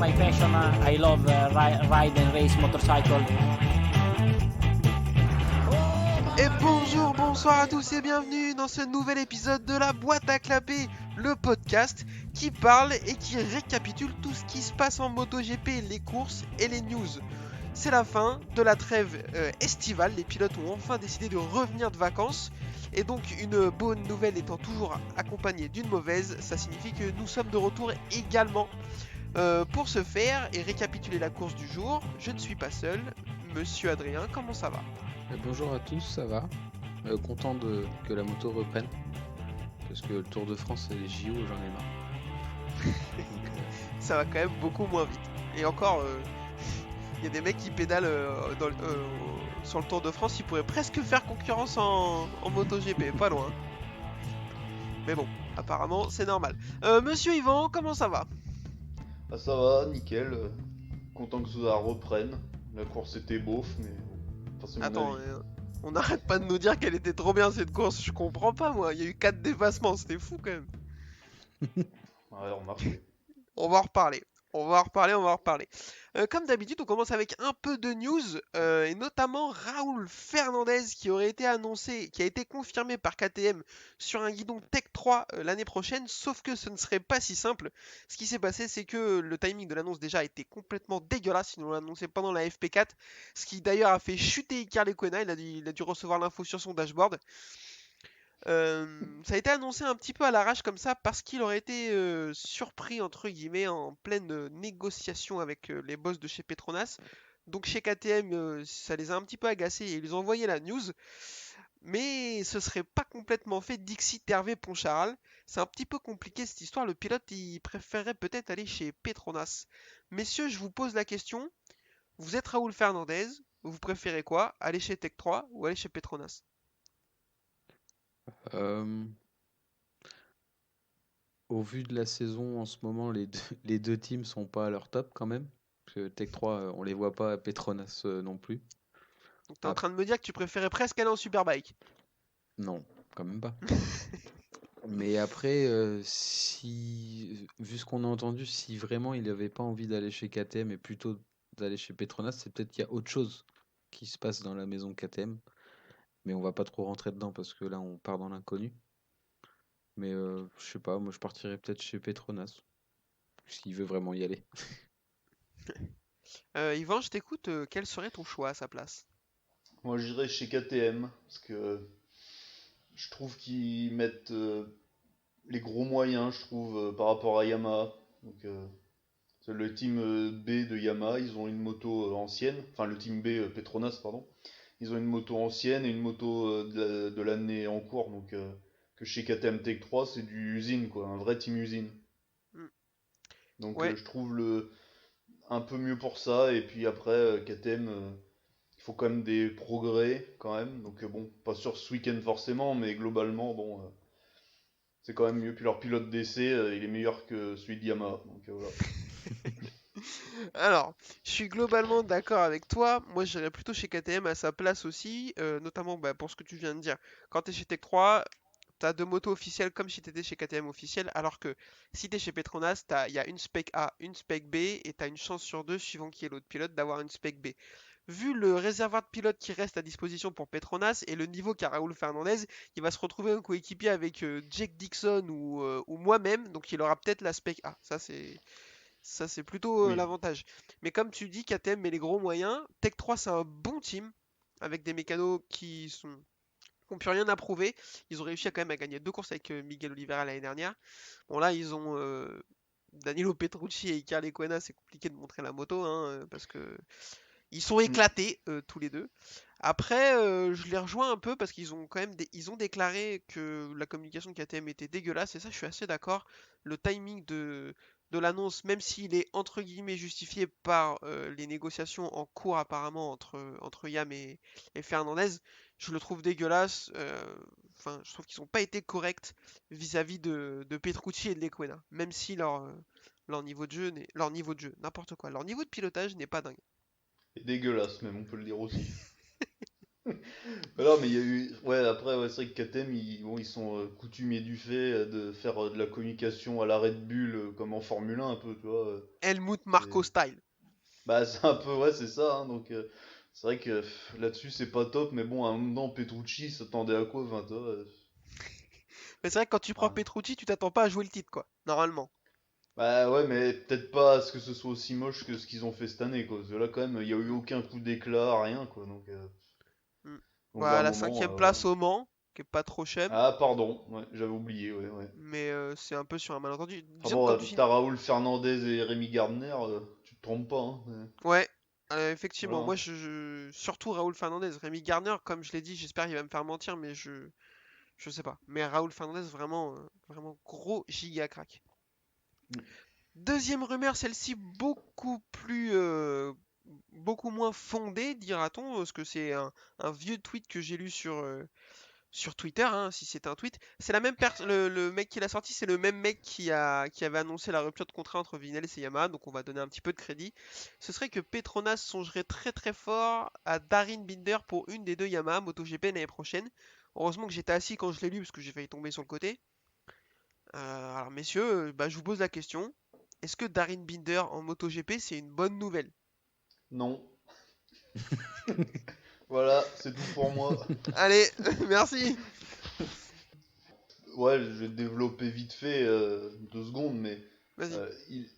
my passion. I love ride and race motorcycle. Et bonjour, bonsoir à tous et bienvenue dans ce nouvel épisode de la boîte à clapper, le podcast qui parle et qui récapitule tout ce qui se passe en MotoGP, les courses et les news. C'est la fin de la trêve estivale, les pilotes ont enfin décidé de revenir de vacances. Et donc une bonne nouvelle étant toujours accompagnée d'une mauvaise, ça signifie que nous sommes de retour également. Pour ce faire et récapituler la course du jour, je ne suis pas seul. Monsieur Adrien, comment ça va ? Bonjour à tous, ça va. Content que la moto reprenne. Parce que le Tour de France et les JO, j'en ai marre. Ça va quand même beaucoup moins vite. Et encore, il y a des mecs qui pédalent sur le Tour de France, ils pourraient presque faire concurrence en MotoGP, pas loin. Mais bon, apparemment c'est normal. Monsieur Yvan, comment ça va ? Ah ça va, nickel. Content que ça reprenne. La course était beauf, mais bon. Enfin, c'est mon Attends, avis. on n'arrête pas de nous dire qu'elle était trop bien cette course, je comprends pas moi, il y a eu 4 dépassements, c'était fou quand même. Ouais, remarquez. On va en reparler. On va en reparler. Comme d'habitude, on commence avec un peu de news, et notamment Raúl Fernandez qui aurait été annoncé, qui a été confirmé par KTM sur un guidon Tech 3 l'année prochaine, sauf que ce ne serait pas si simple. Ce qui s'est passé, c'est que le timing de l'annonce déjà était complètement dégueulasse, ils l'ont annoncé pendant la FP4, ce qui d'ailleurs a fait chuter Iker Lecuona, il a dû recevoir l'info sur son dashboard. Ça a été annoncé un petit peu à l'arrache comme ça parce qu'il aurait été surpris entre guillemets en pleine négociation avec les boss de chez Petronas. Donc chez KTM, ça les a un petit peu agacés et ils ont envoyé la news. Mais ce serait pas complètement fait Dixit Hervé Poncharal. C'est un petit peu compliqué cette histoire. Le pilote il préférerait peut-être aller chez Petronas. Messieurs, je vous pose la question. Vous êtes Raúl Fernandez. Vous préférez quoi? Aller chez Tech 3 ou aller chez Petronas? Euh, Au vu de la saison en ce moment, les deux teams sont pas à leur top quand même. Parce que Tech 3, on les voit pas à Petronas non plus. Donc t'es en Ah, train de me dire que tu préférais presque aller en Superbike. non, quand même pas. Mais après, vu ce qu'on a entendu, si vraiment il avait pas envie d'aller chez KTM et plutôt d'aller chez Petronas, c'est peut-être qu'il y a autre chose qui se passe dans la maison KTM. Mais on va pas trop rentrer dedans parce que là, on part dans l'inconnu. Mais je sais pas, moi je partirais peut-être chez Petronas, s'il veut vraiment y aller. Yvan, je t'écoute, quel serait ton choix à sa place? Moi j'irais chez KTM, parce que je trouve qu'ils mettent les gros moyens, je trouve, par rapport à Yamaha. Donc, c'est le team B de Yamaha, ils ont une moto ancienne, enfin le team B Petronas, pardon. Ils ont une moto ancienne et une moto de l'année en cours, donc que chez KTM Tech 3, c'est du usine, quoi, un vrai team usine. Hmm. Donc Ouais, je trouve un peu mieux pour ça, et puis après, KTM, il faut quand même des progrès, quand même. Donc bon, pas sur ce week-end forcément, mais globalement, bon, c'est quand même mieux. Puis leur pilote d'essai, il est meilleur que celui de Yamaha, donc voilà. alors, je suis globalement d'accord avec toi. Moi, j'irais plutôt chez KTM à sa place aussi, notamment bah, pour ce que tu viens de dire. Quand t'es chez Tech 3, t'as deux motos officielles comme si t'étais chez KTM officiel, alors que si t'es chez Petronas, il y a une spec A, une spec B, et t'as une chance sur deux, suivant qui est l'autre pilote, d'avoir une spec B. Vu le réservoir de pilotes qui reste à disposition pour Petronas et le niveau qu'a Raúl Fernandez, il va se retrouver un coéquipier avec Jake Dixon ou moi-même, donc il aura peut-être la spec A. Ça c'est plutôt Oui. l'avantage. Mais comme tu dis, KTM met les gros moyens. Tech 3 c'est un bon team avec des mécanos qui ont plus rien à prouver. Ils ont réussi à quand même à gagner deux courses avec Miguel Oliveira l'année dernière. Bon là ils ont Danilo Petrucci et Iker Lecuona, c'est compliqué de montrer la moto hein, parce que ils sont Mm. éclatés tous les deux. Après, je les rejoins un peu parce qu'ils ont quand même ils ont déclaré que la communication de KTM était dégueulasse et ça je suis assez d'accord. Le timing de l'annonce, même s'il est entre guillemets justifié par les négociations en cours apparemment entre Yam et Fernandez, je le trouve dégueulasse. Enfin, je trouve qu'ils n'ont pas été corrects vis-à-vis de Petrucci et de Lequena, même si leur niveau de jeu, n'importe quoi, leur niveau de pilotage n'est pas dingue. Et dégueulasse même, on peut le dire aussi. Mais non, mais il y a eu. Ouais, après, ouais, c'est vrai que KTM, ils sont coutumiers du fait de faire de la communication à la Red Bull, comme en Formule 1, un peu, tu vois. Helmut C'est Marko style. Bah, c'est un peu, ouais, c'est ça, hein, donc c'est vrai que là-dessus, c'est pas top, mais bon, à un moment, Petrucci s'attendait à quoi, 20 ans Mais c'est vrai que quand tu prends voilà. Petrucci, tu t'attends pas à jouer le titre, quoi. Normalement. Bah ouais, mais peut-être pas à ce que ce soit aussi moche que ce qu'ils ont fait cette année, quoi. Parce que là, quand même, il y a eu aucun coup d'éclat, rien, quoi. Hmm. Donc à un Voilà, la moment, cinquième voilà. place au Mans, qui est pas trop chème, Ah, pardon, ouais, j'avais oublié, ouais, ouais. mais c'est un peu sur un malentendu. Enfin Disons que bon, quand tu finis. t'as Raoul Fernandez et Rémi Gardner, tu te trompes pas, hein. Ouais, effectivement, Voilà. moi surtout Raoul Fernandez. Rémi Garner, comme je l'ai dit, j'espère qu'il va me faire mentir, mais je sais pas. Mais Raoul Fernandez, vraiment, vraiment gros giga crack. Mm. Deuxième rumeur, celle-ci beaucoup moins fondée, dira-t-on, parce que c'est un vieux tweet que j'ai lu sur Twitter, hein, si c'est un tweet. C'est la même personne, le mec qui l'a sorti, c'est le même mec qui avait annoncé la rupture de contrat entre Vinales et Yamaha, donc on va donner un petit peu de crédit. Ce serait que Petronas songerait très très fort à Darin Binder pour une des deux Yamaha MotoGP l'année prochaine. Heureusement que j'étais assis quand je l'ai lu parce que j'ai failli tomber sur le côté. Alors messieurs, bah, je vous pose la question. Est-ce que Darin Binder en MotoGP c'est une bonne nouvelle? Non. Voilà, c'est tout pour moi. Allez, merci. Ouais, je vais développer vite fait 2 secondes, mais Vas-y. euh, il,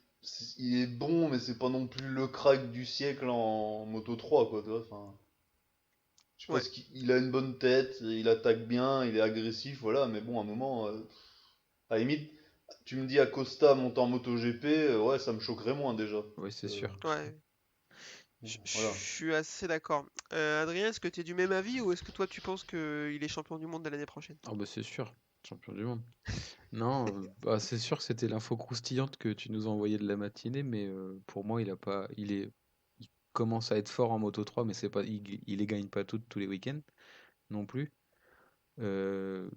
il est bon, mais c'est pas non plus le crack du siècle en Moto 3, quoi, tu vois. Enfin, je Ouais. pense qu'il a une bonne tête, il attaque bien, il est agressif, voilà, mais bon, à un moment, à la limite, tu me dis Acosta monte en MotoGP, ouais, ça me choquerait moins déjà. Oui, c'est Euh, sûr. Ouais. bon, Je voilà. suis assez d'accord. Adrien, est-ce que tu es du même avis ou est-ce que toi tu penses qu'il est champion du monde de l'année prochaine? Ah bah c'est sûr, champion du monde. Non, bah c'est sûr que c'était l'info croustillante que tu nous as envoyé de la matinée, mais pour moi il a pas, il commence à être fort en Moto 3, mais c'est pas, il les gagne pas toutes tous les week-ends non plus. Euh,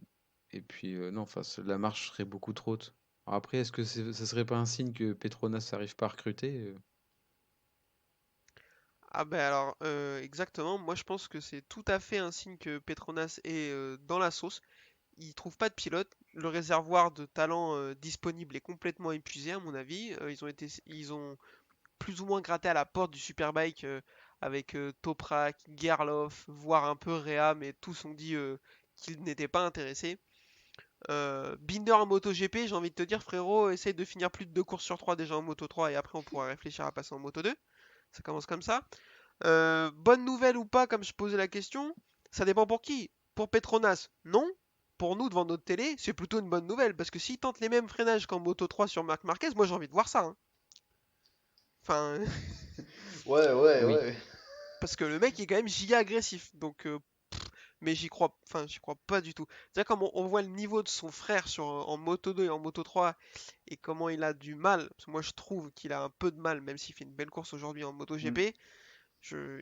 et puis non, enfin la marche serait beaucoup trop haute. Alors après, est-ce que ça serait pas un signe que Petronas n'arrive pas à recruter? Ah ben alors, exactement, moi je pense que c'est tout à fait un signe que Petronas est dans la sauce. Il trouve pas de pilote, le réservoir de talent disponible est complètement épuisé à mon avis. Ils ont plus ou moins gratté à la porte du Superbike avec Toprak, Gerloff, voire un peu Rea, mais tous ont dit qu'ils n'étaient pas intéressés. Binder en MotoGP, j'ai envie de te dire, frérot, essaye de finir plus de 2 courses sur 3 déjà en Moto 3 et après on pourra réfléchir à passer en Moto 2. Ça commence comme ça. Bonne nouvelle ou pas, comme je posais la question, ça dépend pour qui. Pour Petronas, non. Pour nous, devant notre télé, c'est plutôt une bonne nouvelle parce que s'il tente les mêmes freinages qu'en Moto 3 sur Marc Marquez, moi j'ai envie de voir ça, hein. Enfin, Ouais, ouais, Oui, ouais. parce que le mec est quand même giga agressif. Donc, mais j'y crois pas du tout. C'est-à-dire quand on voit le niveau de son frère en Moto 2 et en Moto 3 et comment il a du mal, parce que moi je trouve qu'il a un peu de mal, même s'il fait une belle course aujourd'hui en Mm. MotoGP,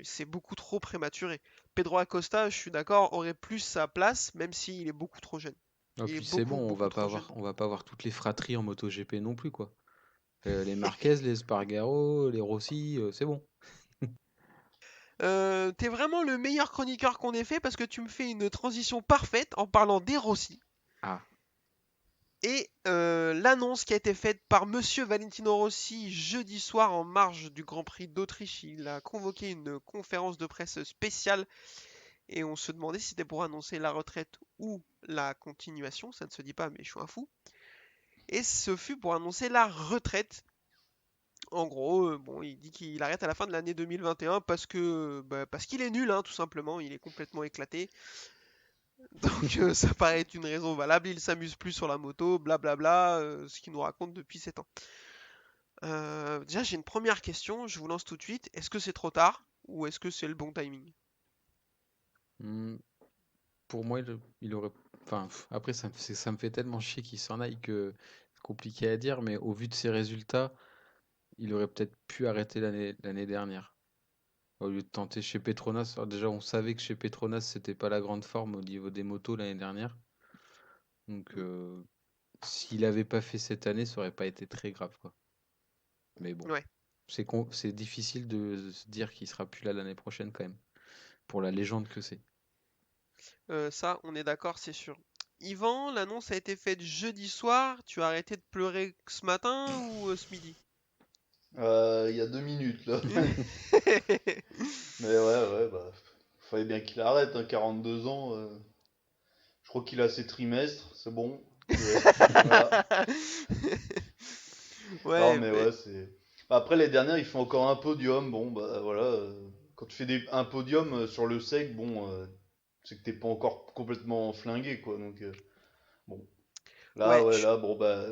c'est beaucoup trop prématuré. Pedro Acosta, je suis d'accord, aurait plus sa place, même s'il est beaucoup trop jeune. et Il est puis c'est bon, beaucoup, beaucoup trop jeune. on va pas avoir toutes les fratries en MotoGP non plus quoi. Les Marquez, les Spargaro, les Rossi, c'est bon. T'es vraiment le meilleur chroniqueur qu'on ait fait parce que tu me fais une transition parfaite en parlant des Rossi. Ah, Et l'annonce qui a été faite par Monsieur Valentino Rossi jeudi soir en marge du Grand Prix d'Autriche, il a convoqué une conférence de presse spéciale et on se demandait si c'était pour annoncer la retraite ou la continuation, ça ne se dit pas mais je suis un fou. Et ce fut pour annoncer la retraite. En gros, bon, il dit qu'il arrête à la fin de l'année 2021 parce qu'il est nul, hein, tout simplement, il est complètement éclaté. Donc ça paraît être une raison valable, il s'amuse plus sur la moto, blablabla, ce qu'il nous raconte depuis 7 ans. Déjà, j'ai une première question, je vous lance tout de suite. Est-ce que c'est trop tard ou est-ce que c'est le bon timing? hmm, pour moi, il aurait. Enfin, après, ça me fait tellement chier qu'il s'en aille que c'est compliqué à dire, mais au vu de ses résultats, il aurait peut-être pu arrêter l'année dernière. Au lieu de tenter chez Petronas. Alors déjà, on savait que chez Petronas, c'était pas la grande forme au niveau des motos l'année dernière. Donc, Hmm. s'il avait pas fait cette année, ça aurait pas été très grave, quoi. Mais bon, Ouais. c'est difficile de se dire qu'il sera plus là l'année prochaine quand même, pour la légende que c'est. Ça, on est d'accord, c'est sûr. Yvan, l'annonce a été faite jeudi soir. Tu as arrêté de pleurer ce matin ou ce midi? Il y a 2 minutes là. Mais ouais, bah, fallait bien qu'il arrête, hein, 42 ans. Je crois qu'il a ses trimestres, c'est bon. Voilà. Non, Ouais, mais mais ouais, c'est. Après, les dernières, il fait encore un podium. Bon, bah voilà. Quand tu fais un podium sur le sec, bon, c'est que t'es pas encore complètement flingué, quoi. Donc, bon. Là, ouais, ouais, là, bon, bah.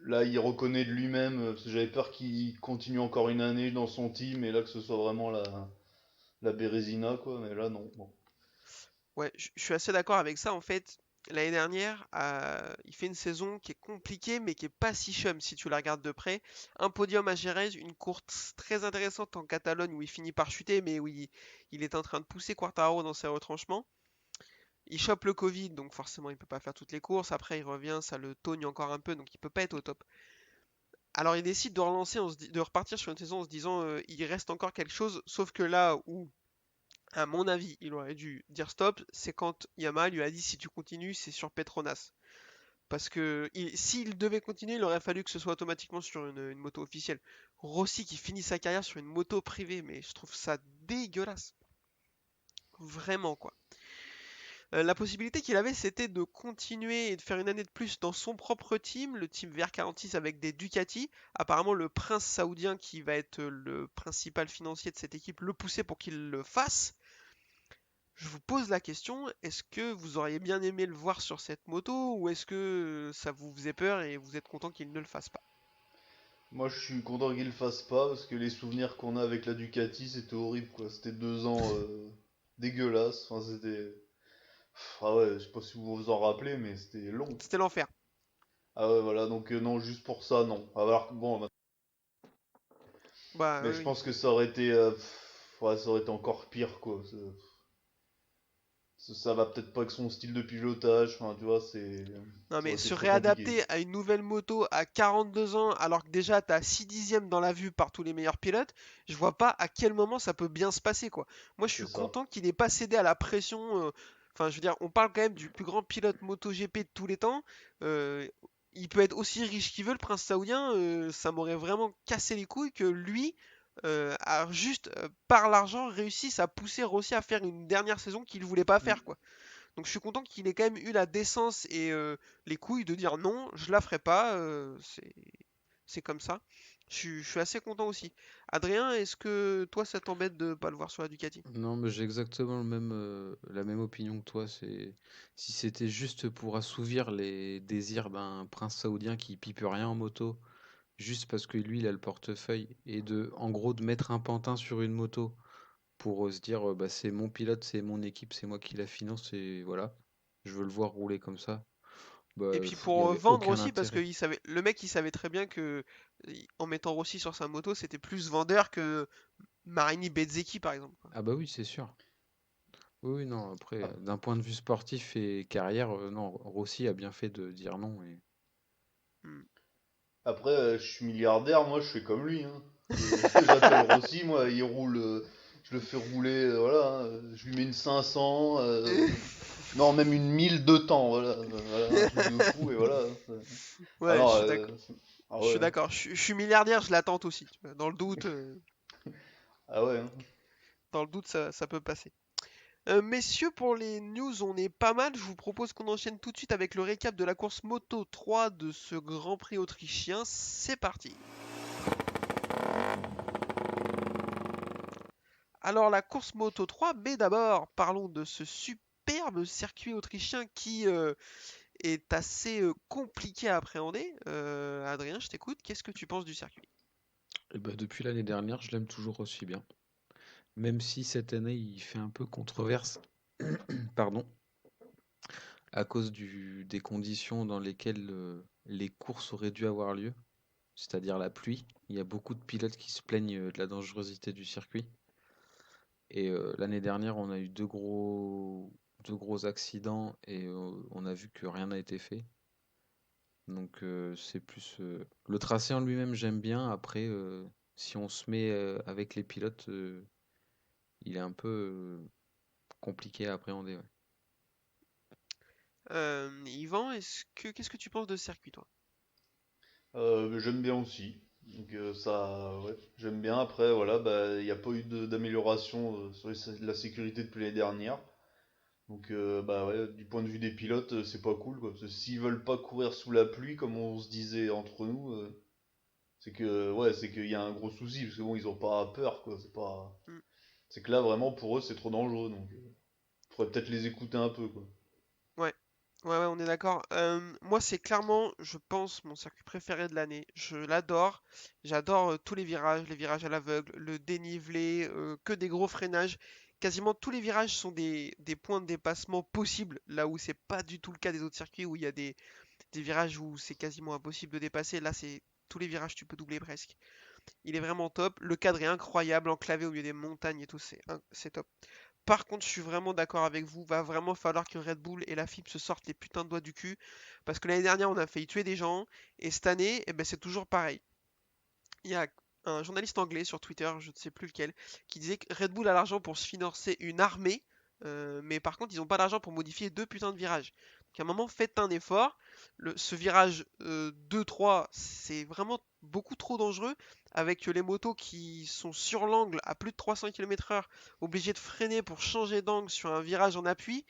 Là, il reconnaît de lui-même, parce que j'avais peur qu'il continue encore une année dans son team, et là, que ce soit vraiment la Bérésina, quoi. Mais là, non. Bon. ouais, je suis assez d'accord avec ça. En fait, l'année dernière, il fait une saison qui est compliquée, mais qui est pas si chum si tu la regardes de près. Un podium à Jerez, une course très intéressante en Catalogne où il finit par chuter, mais où il est en train de pousser Quartaro dans ses retranchements. Il chope le Covid, donc forcément il peut pas faire toutes les courses. Après il revient, ça le togne encore un peu, donc il peut pas être au top. Alors il décide de relancer, de repartir sur une saison en se disant il reste encore quelque chose, sauf que là où, à mon avis, il aurait dû dire stop, c'est quand Yamaha lui a dit si tu continues, c'est sur Petronas. Parce que s'il devait continuer, il aurait fallu que ce soit automatiquement sur une moto officielle. Rossi qui finit sa carrière sur une moto privée, mais je trouve ça dégueulasse. Vraiment quoi. La possibilité qu'il avait, c'était de continuer et de faire une année de plus dans son propre team, le team VR46 avec des Ducati. Apparemment, le prince saoudien qui va être le principal financier de cette équipe le poussait pour qu'il le fasse. Je vous pose la question, est-ce que vous auriez bien aimé le voir sur cette moto ou est-ce que ça vous faisait peur et vous êtes content qu'il ne le fasse pas? Moi, je suis content qu'il le fasse pas, parce que les souvenirs qu'on a avec la Ducati, c'était horrible, quoi. C'était 2 ans dégueulasses. Enfin, c'était. Ah ouais, je sais pas si vous vous en rappelez, mais c'était long. C'était l'enfer. Ah ouais, voilà, donc non, juste pour ça, non. Alors, bon, Bah mais je oui. pense que ça aurait été, ouais, ça aurait été encore pire, quoi. Ça va peut-être pas avec son style de pilotage, enfin, tu vois, Non ça mais aurait été se trop compliqué. réadapter à une nouvelle moto à 42 ans alors que déjà t'as 6 dixièmes dans la vue par tous les meilleurs pilotes, je vois pas à quel moment ça peut bien se passer quoi. Moi je C'est suis ça. content qu'il ait pas cédé à la pression. Enfin je veux dire, on parle quand même du plus grand pilote MotoGP de tous les temps. Euh, il peut être aussi riche qu'il veut le prince saoudien. Ça m'aurait vraiment cassé les couilles que lui a juste par l'argent réussisse à pousser Rossi à faire une dernière saison qu'il voulait pas Mm. faire quoi. Donc je suis content qu'il ait quand même eu la décence et les couilles de dire non, je la ferai pas, c'est comme ça. Je suis assez content aussi. Adrien, est-ce que toi ça t'embête de pas le voir sur la Ducati? Non, mais j'ai exactement la même opinion que toi. C'est si c'était juste pour assouvir les désirs d'un prince saoudien qui pipe rien en moto, juste parce que lui il a le portefeuille et en gros de mettre un pantin sur une moto pour se dire bah c'est mon pilote, c'est mon équipe, c'est moi qui la finance et voilà, je veux le voir rouler comme ça. Et Bah puis il y pour avait vendre aucun aussi parce que intérêt. le mec il savait très bien que en mettant Rossi sur sa moto c'était plus vendeur que Marini Bezzecchi par exemple, quoi. Ah bah oui, c'est sûr. Oui, oui, non, après, Ap- d'un point de vue sportif et carrière, non, Rossi a bien fait de dire non. Et... Hmm. Après, je suis milliardaire, moi, je fais comme lui, hein. J'appelle Rossi, moi, il roule, je le fais rouler, voilà, hein, je lui mets une 500, non, même une 1000 de temps, voilà, voilà, un truc de fou, et voilà. Ah Ouais, je non, suis d'accord. ah Je suis ouais, hein. d'accord. Je suis milliardaire, je l'attends aussi. Tu vois. Ah ouais, hein. Dans le doute, ça peut passer. Messieurs, pour les news, on est pas mal. Je vous propose qu'on enchaîne tout de suite avec le récap de la course Moto 3 de ce Grand Prix autrichien. C'est parti. Alors, la course Moto 3, mais d'abord, parlons de ce superbe circuit autrichien qui est assez compliqué à appréhender. Adrien, je t'écoute. Qu'est-ce que tu penses du circuit? Et bah, depuis l'année dernière, je l'aime toujours aussi bien. Même si cette année, il fait un peu controverse, pardon, à cause des conditions dans lesquelles les courses auraient dû avoir lieu, c'est-à-dire la pluie. Il y a beaucoup de pilotes qui se plaignent de la dangerosité du circuit. Et l'année dernière, on a eu deux gros accidents et on a vu que rien n'a été fait. Donc c'est plus le tracé en lui-même, j'aime bien. Après, si on se met avec les pilotes, il est un peu compliqué à appréhender. Ouais. Yvan, qu'est-ce que tu penses de ce circuit, toi? J'aime bien aussi. Donc ça, ouais, j'aime bien. Après, voilà, bah, il n'y a pas eu d'amélioration sur la sécurité depuis l'année dernière. Donc, bah ouais, du point de vue des pilotes, c'est pas cool, quoi. Parce que s'ils veulent pas courir sous la pluie, comme on se disait entre nous, c'est qu'il y a un gros souci, parce que bon, ils ont pas peur, quoi. Hmm. C'est que là, vraiment, pour eux, c'est trop dangereux, donc faudrait peut-être les écouter un peu, quoi. Ouais. Ouais, on est d'accord. Moi, c'est clairement, je pense, mon circuit préféré de l'année. Je l'adore. J'adore tous les virages à l'aveugle, le dénivelé, que des gros freinages. Quasiment tous les virages sont des points de dépassement possibles, là où c'est pas du tout le cas des autres circuits, où il y a des virages où c'est quasiment impossible de dépasser. Là, c'est tous les virages, tu peux doubler presque. Il est vraiment top. Le cadre est incroyable, enclavé au milieu des montagnes et tout, c'est top. Par contre, je suis vraiment d'accord avec vous, va vraiment falloir que Red Bull et la FIP se sortent les putains de doigts du cul, parce que l'année dernière, on a failli tuer des gens, et cette année, eh ben, c'est toujours pareil. Il y a un journaliste anglais sur Twitter, je ne sais plus lequel, qui disait que Red Bull a l'argent pour se financer une armée, mais par contre, ils n'ont pas l'argent pour modifier deux putains de virages. Donc à un moment, faites un effort. Ce virage 2-3, c'est vraiment beaucoup trop dangereux, avec les motos qui sont sur l'angle à plus de 300 km/h, obligées de freiner pour changer d'angle sur un virage en appui.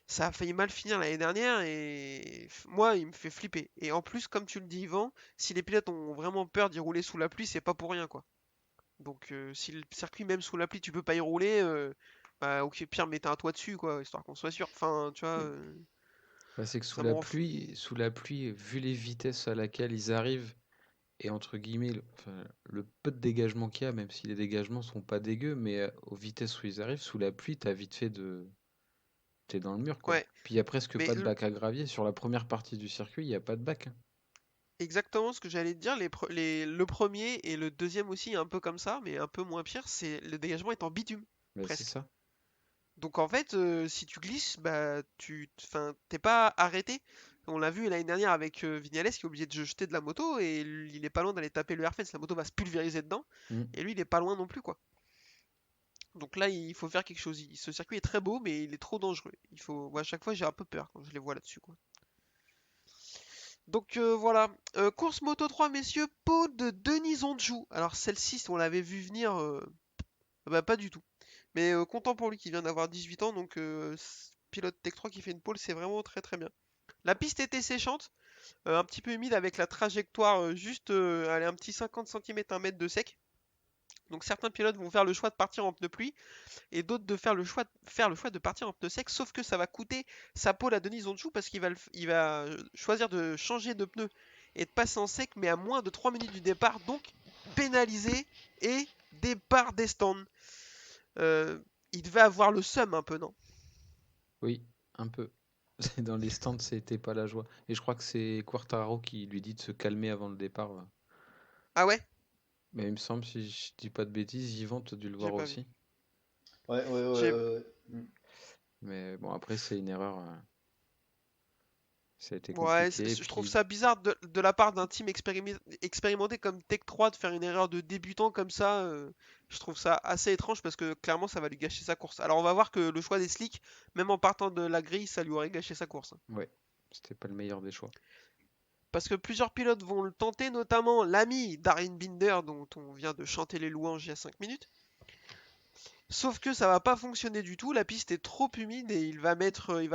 Ça a failli mal finir l'année dernière et moi, il me fait flipper. Et en plus, comme tu le dis, Yvan, si les pilotes ont vraiment peur d'y rouler sous la pluie, c'est pas pour rien, quoi. Donc, si le circuit, même sous la pluie, tu peux pas y rouler, bah, ok, pire, mettez un toit dessus, quoi, histoire qu'on soit sûr. Enfin, tu vois, Bah, c'est que ça me rend fou. sous la pluie, vu les vitesses à laquelle ils arrivent, et entre guillemets, le peu de dégagement qu'il y a, même si les dégagements sont pas dégueux, mais aux vitesses où ils arrivent, sous la pluie, t'as vite fait de... T'es dans le mur, quoi. Ouais, Puis il y a presque mais pas de bac à gravier. Sur la première partie du circuit, il n'y a pas de bac, hein. exactement ce que j'allais te dire, le premier et le deuxième aussi, un peu comme ça, mais un peu moins pire, c'est le dégagement est en bitume, Bah, c'est presque. ça. Donc en fait, si tu glisses, bah enfin, t'es pas arrêté. On l'a vu l'année dernière avec Vignales qui est obligé de jeter de la moto et il est pas loin d'aller taper le airfence. La moto va se pulvériser dedans Mm. et lui il est pas loin non plus quoi. Donc là il faut faire quelque chose. Ce circuit est très beau mais il est trop dangereux. Moi, à chaque fois j'ai un peu peur quand je les vois là-dessus quoi. Donc voilà, course Moto 3 messieurs, pole de Denis Ondjou. Alors celle-ci on l'avait vu venir, bah pas du tout. Mais content pour lui qui vient d'avoir 18 ans, donc pilote Tech 3 qui fait une pole, c'est vraiment très très bien. La piste était séchante, un petit peu humide avec la trajectoire juste allez, un petit 50 cm, 1 mètre de sec. Donc certains pilotes vont faire le choix de partir en pneu pluie et d'autres de faire le choix de partir en pneu sec, sauf que ça va coûter sa pole à Denis Ondjou parce il va choisir de changer de pneu et de passer en sec, mais à moins de 3 minutes du départ, donc pénalisé et départ des stands. Euh, il devait avoir le seum un peu, non? Oui, un peu. Dans les stands, c'était pas la joie. Et je crois que c'est Quartararo qui lui dit de se calmer avant le départ, là. Ah ouais? Mais il me semble, si je dis pas de bêtises, Yvan, t'as dû le J'ai voir pas vu. aussi. Ouais, ouais, ouais, J'ai ouais, ouais. Mm. Mais bon, après, c'est une erreur. Ça a été Ouais, compliqué. je trouve Puis, ça bizarre de la part d'un team expérimenté comme Tech 3 de faire une erreur de débutant comme ça. Je trouve ça assez étrange parce que clairement ça va lui gâcher sa course. Alors on va voir que le choix des slicks, même en partant de la grille, ça lui aurait gâché sa course, hein. ouais, c'était pas le meilleur des choix. Parce que plusieurs pilotes vont le tenter, notamment l'ami Darren Binder dont on vient de chanter les louanges il y a 5 minutes. Sauf que ça va pas fonctionner du tout, la piste est trop humide et il va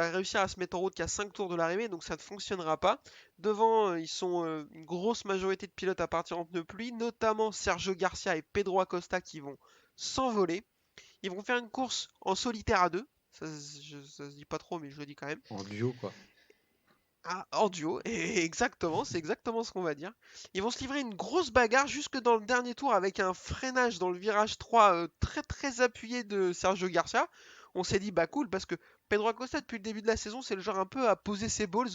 réussir à se mettre en route qu'à 5 tours de l'arrivée, donc ça ne fonctionnera pas. Devant, ils sont une grosse majorité de pilotes à partir en pneu pluie, notamment Sergio Garcia et Pedro Acosta qui vont s'envoler. Ils vont faire une course en solitaire à deux, ça se dit pas trop mais je le dis quand même. En duo, quoi. Ah, en duo, et exactement, c'est exactement ce qu'on va dire. Ils vont se livrer une grosse bagarre jusque dans le dernier tour avec un freinage dans le virage 3 très très appuyé de Sergio Garcia. On s'est dit bah cool parce que Pedro Acosta depuis le début de la saison c'est le genre un peu à poser ses balls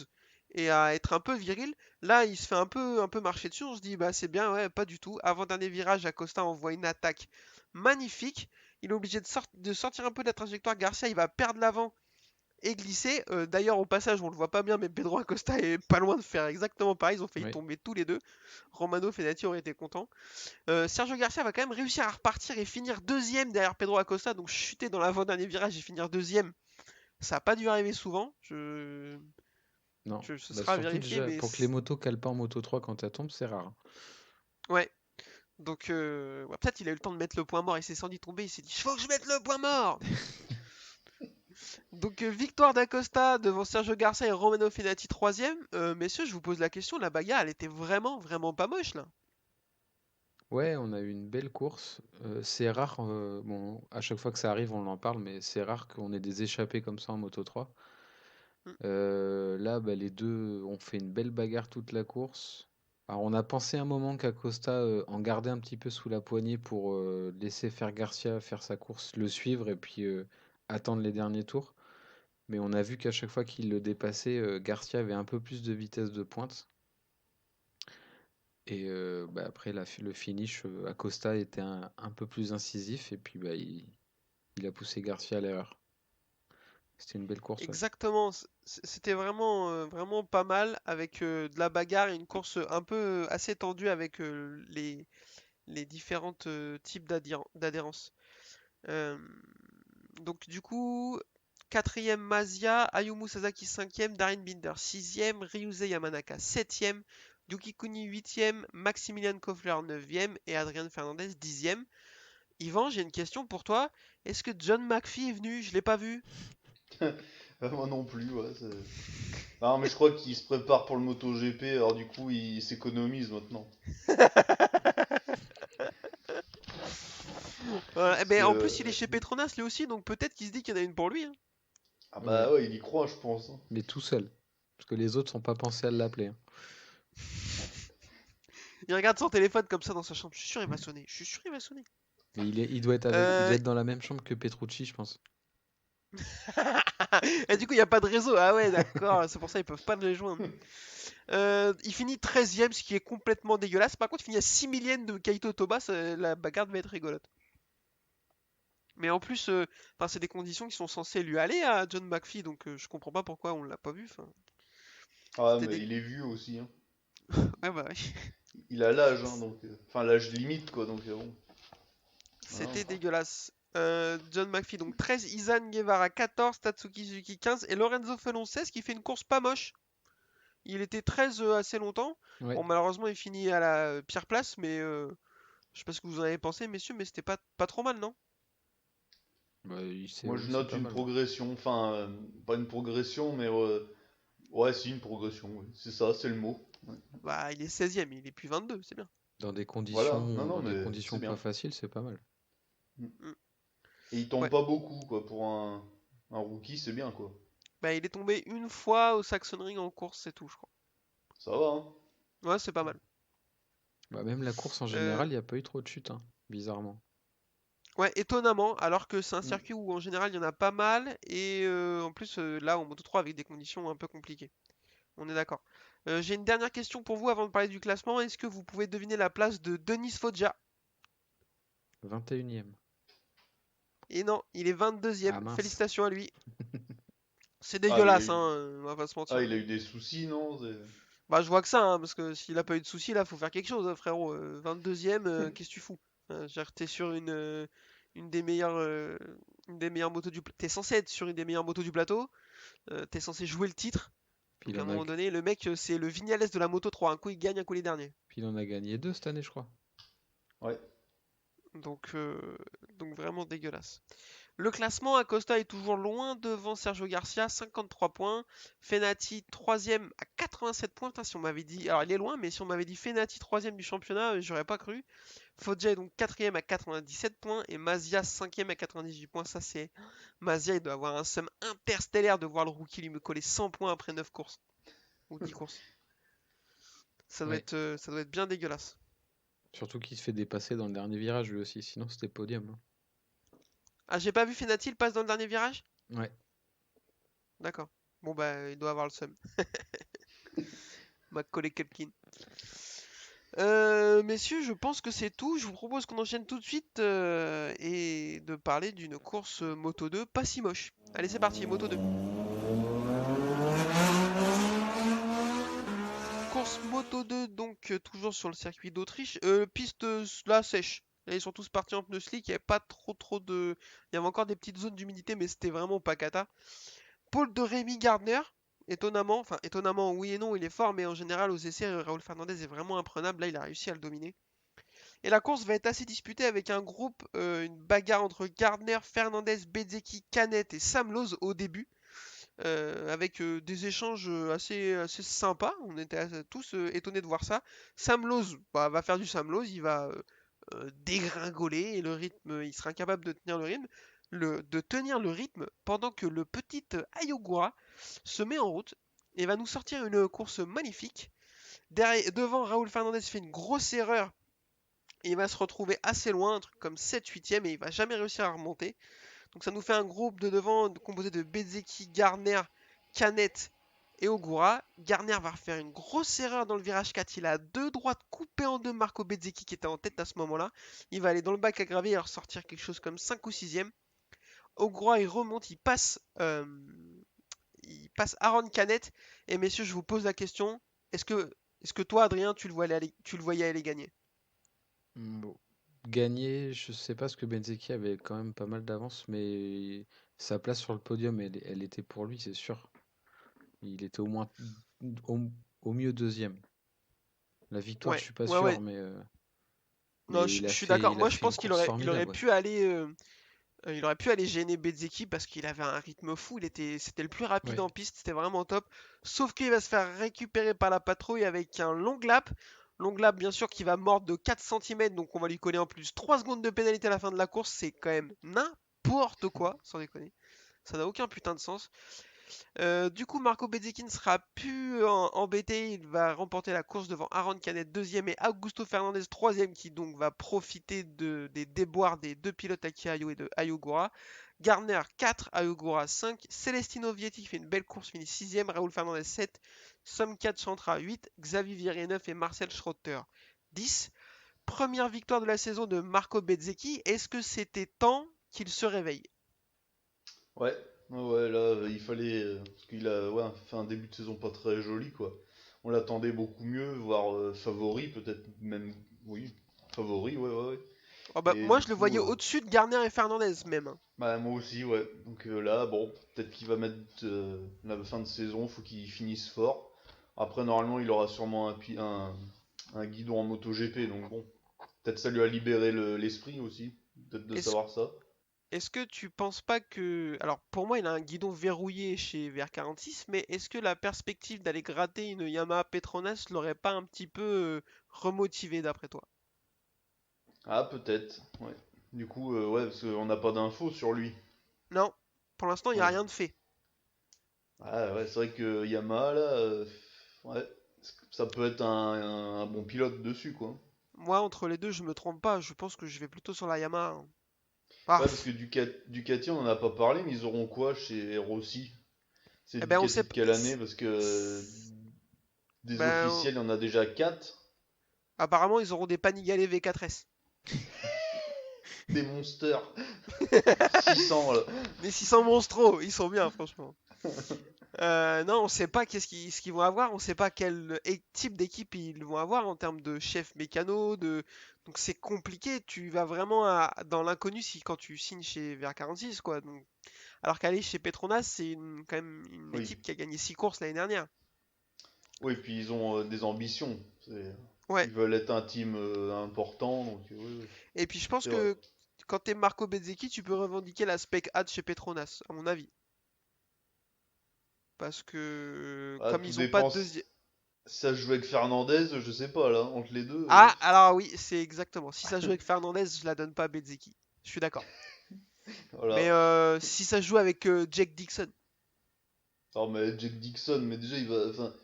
et à être un peu viril. Là il se fait un peu marcher dessus, on se dit bah c'est bien, ouais pas du tout. Avant dernier virage Acosta envoie une attaque magnifique. Il est obligé de sortir un peu de la trajectoire. Garcia il va perdre l'avant et glisser. D'ailleurs, au passage, on le voit pas bien, mais Pedro Acosta est pas loin de faire exactement pareil. Ils ont failli Oui. tomber tous les deux. Romano Fenati aurait été content. Sergio Garcia va quand même réussir à repartir et finir deuxième derrière Pedro Acosta. Donc chuter dans l'avant-dernier virage et finir deuxième, Ça a pas dû arriver souvent. Non. Ce Bah, sera à surtout vérifier, déjà, mais pour que les motos calent pas en moto 3 quand elles tombent, c'est rare. ouais. Donc ouais, peut-être il a eu le temps de mettre le point mort. Il s'est senti tomber. Il s'est dit, faut que je mette le point mort. Donc victoire d'Acosta devant Sergio Garcia et Romano Fenati troisième. Messieurs, je vous pose la question. La bagarre, elle était vraiment, vraiment pas moche là. Ouais, on a eu une belle course. C'est rare, bon, à chaque fois que ça arrive, on en parle, mais c'est rare qu'on ait des échappées comme ça en Moto 3. Mm. Là, bah, les deux ont fait une belle bagarre toute la course. Alors, on a pensé un moment qu'Acosta en gardait un petit peu sous la poignée pour laisser faire Garcia faire sa course, le suivre et puis attendre les derniers tours. Mais on a vu qu'à chaque fois qu'il le dépassait, Garcia avait un peu plus de vitesse de pointe. Et bah, après le finish, Acosta était un peu plus incisif et puis bah, il a poussé Garcia à l'erreur. C'était une belle course, ouais. Exactement. C'était vraiment, vraiment pas mal avec de la bagarre et une course un peu assez tendue avec les différentes types d'adhérence. Euh, donc du coup, quatrième Mazia, Ayumu Sasaki cinquième, Darin Binder sixième, Ryuze Yamanaka septième, Yuki Kuni huitième, Maximilian Kofler neuvième et Adrian Fernandez dixième. Yvan, j'ai une question pour toi. Est-ce que John McPhee est venu? Je l'ai pas vu. Moi non plus, ouais. Non, mais je crois qu'il se prépare pour le MotoGP, alors du coup, il s'économise maintenant. Voilà. Eh Parce ben, en que. plus, il est chez Petronas lui aussi, donc peut-être qu'il se dit qu'il y en a une pour lui, hein. Ah Ouais, bah ouais, il y croit, je pense, hein. mais tout seul. Parce que les autres sont pas pensés à l'appeler, hein. Il regarde son téléphone comme ça dans sa chambre. Je suis sûr il va sonner. Je suis sûr il va sonner. Mais il doit Euh, être dans la même chambre que Petrucci, je pense. Et du coup, il n'y a pas de réseau. Ah ouais, d'accord. C'est pour ça ils peuvent pas le joindre. Il finit 13ème, ce qui est complètement dégueulasse. Par contre, il finit à 6 millièmes de Kaito Toba. La bagarre devait être rigolote. Mais en plus, enfin, c'est des conditions qui sont censées lui aller à John McPhee, donc je comprends pas pourquoi on l'a pas vu. Enfin, Ah, c'était mais dégueu. il est vieux aussi, hein. Ouais, bah ouais. Il a l'âge, hein, donc. Enfin, l'âge limite, quoi, donc bon. Voilà. C'était dégueulasse. John McPhee, donc 13, Izan Guevara 14, Tatsuki Suzuki 15 et Lorenzo Felon 16 qui fait une course pas moche. Il était 13 assez longtemps. Ouais. Bon, malheureusement, il finit à la pire place, mais je sais pas ce que vous en avez pensé, messieurs, mais c'était pas trop mal, non? Bah, Moi, je c'est note pas une mal, ouais. progression. Enfin, pas une progression, mais ouais, si, une progression, oui. C'est ça, c'est le mot. Ouais. Bah, il est 16ème, il est plus 22, c'est bien. Voilà, non, non, Dans des mais c'est conditions pas bien. faciles, c'est pas mal. Mm. Mm. Et il tombe Ouais, pas beaucoup, quoi. Pour un rookie, c'est bien, quoi. bah, il est tombé une fois au Saxon Ring en course, c'est tout, je crois. Ça va, hein. Ouais, c'est pas mal. Bah, même la course en Euh, général, il n'y a pas eu trop de chutes, hein, bizarrement. ouais, étonnamment, alors que c'est un Mm. circuit où en général il y en a pas mal, et en plus là en Moto 3 avec des conditions un peu compliquées. On est d'accord. J'ai une dernière question pour vous avant de parler du classement. Est-ce que vous pouvez deviner la place de Denis Foggia? 21e. Et non, il est Ah 22ème. mince. Félicitations à lui. C'est Ah, il a dégueulasse, hein, eu... on va pas se mentir. Ah, il a eu des soucis, non? Bah, je vois que ça, hein, parce que s'il a pas eu de soucis, là, faut faire quelque chose, hein, frérot. 22ème, qu'est-ce que tu fous? Genre, t'es sur une des meilleures, une des meilleures motos du T'es censé être sur une des meilleures motos du plateau, t'es censé jouer le titre. Puis Donc, à un moment donné, le mec, c'est le Vignales de la Moto 3. Un coup, il gagne, un coup, les derniers. il en a gagné deux cette année, je crois. Ouais. Donc, donc vraiment dégueulasse. Le classement, Acosta est toujours loin devant Sergio Garcia, 53 points. Fenati, 3ème à 87 points. Putain, si on m'avait dit. Alors, il est loin, mais si on m'avait dit Fenati, 3ème du championnat, j'aurais pas cru. Foggia est donc 4ème à 97 points. Et Mazia, 5ème à 98 points. Ça, c'est. Mazia, il doit avoir un seum interstellaire de voir le rookie lui me coller 100 points après 9 courses. Ou 10 courses. Ouais. Ça doit être bien dégueulasse. Surtout qu'il se fait dépasser dans le dernier virage lui aussi, sinon c'était podium, hein. Ah, j'ai pas vu Fenati, il passe dans le dernier virage? Ouais. D'accord. Bon, bah, il doit avoir le seum. Macaulay Culkin. Messieurs, je pense que c'est tout. Je vous propose qu'on enchaîne tout de suite et de parler d'une course Moto 2 pas si moche. Allez, c'est parti, Moto 2. Course Moto 2, donc toujours sur le circuit d'Autriche. Piste là sèche. Là, ils sont tous partis en pneus slick. Il n'y avait pas trop de. Il y avait encore des petites zones d'humidité, mais c'était vraiment pas cata. Paul de Rémy Gardner, étonnamment oui et non, il est fort, mais en général aux essais, Raúl Fernandez est vraiment imprenable. Là, il a réussi à le dominer. Et la course va être assez disputée avec un groupe, une bagarre entre Gardner, Fernandez, Bezzecchi, Canet et Sam Lowe au début, avec des échanges assez sympas. On était tous étonnés de voir ça. Sam Lowe va faire du Sam Lowe, il va dégringoler et le rythme, il sera incapable de tenir le rythme pendant que le petit Ayogura se met en route et va nous sortir une course magnifique. Devant, Raúl Fernandez fait une grosse erreur et il va se retrouver assez loin, un truc comme 7-8ème, et il va jamais réussir à remonter. Donc ça nous fait un groupe de devant composé de Bezzecchi, Garner, Canet et Ogura. Garner va faire une grosse erreur dans le virage 4. Il a deux droites coupées en deux Marco Bezzecchi qui était en tête à ce moment-là. Il va aller dans le bac à gravier et ressortir quelque chose comme 5 ou 6ème. Ogura il remonte, il passe Aaron Canet. Et messieurs, je vous pose la question, est-ce que toi, Adrien, tu le voyais aller gagner? Bon. Gagner, je sais pas, parce que Benzeki avait quand même pas mal d'avance, mais sa place sur le podium, elle était pour lui, c'est sûr. Il était au moins au, au mieux deuxième. La victoire, je Ouais, suis pas ouais, sûr, ouais. Non, mais je il a suis fait, d'accord. il a Moi, je fait une pense qu'il course aurait, il aurait formidable, ouais. pu aller, il aurait pu aller gêner Bezzecchi parce qu'il avait un rythme fou. C'était le plus rapide Ouais. en piste, c'était vraiment top. Sauf qu'il va se faire récupérer par la patrouille avec un long lap. Long lap, bien sûr, qui va mordre de 4 cm, donc on va lui coller en plus 3 secondes de pénalité à la fin de la course. C'est quand même n'importe quoi, sans déconner. Ça n'a aucun putain de sens. Du coup, Marco Bezzecchi ne sera plus embêté. Il va remporter la course devant Aaron Canet deuxième et Augusto Fernandez troisième, qui donc va profiter des déboires des deux pilotes Aki Ayo et de Ayogura. Garner 4, Ayogura 5. Celestino Vietti fait une belle course, finit 6ème. Raúl Fernandez 7. Somkat Chantra 8. Xavier Viré 9 et Marcel Schrotter 10. Première victoire de la saison de Marco Bezzecchi. Est-ce que c'était temps qu'il se réveille? Ouais, ouais, là, il fallait. Parce qu'il a ouais, fait un début de saison pas très joli, quoi. On l'attendait beaucoup mieux, voire favori, peut-être même. Oui, favori, ouais, ouais, ouais. Oh bah, Et moi, du je le coup, voyais au-dessus de Garner et Fernandez même, hein. bah, moi aussi, ouais. Donc là, bon, peut-être qu'il va mettre la fin de saison, faut qu'il finisse fort. Après, normalement, il aura sûrement un guidon en MotoGP, donc bon. Peut-être ça lui a libéré l'esprit aussi, peut-être de Est-ce savoir ça. est-ce que tu penses pas que... Alors pour moi il a un guidon verrouillé chez VR46, mais est-ce que la perspective d'aller gratter une Yamaha Petronas l'aurait pas un petit peu remotivé d'après toi? Ah, peut-être, ouais. Du coup, ouais, parce qu'on n'a pas d'infos sur lui. Non, pour l'instant il n'y a Ouais. rien de fait. Ah ouais, c'est vrai que Yamaha, là, ouais, ça peut être un bon pilote dessus, quoi. Moi entre les deux je me trompe pas, je pense que je vais plutôt sur la Yamaha, hein. Ah, Ouais, parce que Ducati, on en a pas parlé, mais ils auront quoi chez Rossi? C'est eh ben on Ducati sait... de quelle année? Parce que des Ben, officiels, il y en a déjà 4. apparemment ils auront des Panigale V4S. Des monsters. 600, là. Mais 600 monstros, ils sont bien franchement. Non, on sait pas ce qu'ils vont avoir, on sait pas quel type d'équipe ils vont avoir en termes de chef mécano, donc c'est compliqué, tu vas vraiment dans l'inconnu si quand tu signes chez VR46 quoi. Donc, alors qu'aller chez Petronas, c'est quand même une Oui. équipe qui a gagné 6 courses l'année dernière. Oui, puis ils ont des ambitions. Ouais. Ils veulent être un team important, donc oui, oui, Et puis je pense c'est vrai. que quand t'es Marco Bezzecchi, tu peux revendiquer la Spec Ad chez Petronas, à mon avis. Parce que Ah, comme tout ils ont pas de dépend. deuxième. Si ça se joue avec Fernandez, je sais pas, là, entre les deux. Ah, alors oui, c'est exactement. Si ça joue avec Fernandez, je la donne pas à Bezzecchi. Je suis d'accord. Voilà. Mais si ça joue avec Jake Dixon. Alors, mais Jack Dixon, mais déjà, il va. Enfin,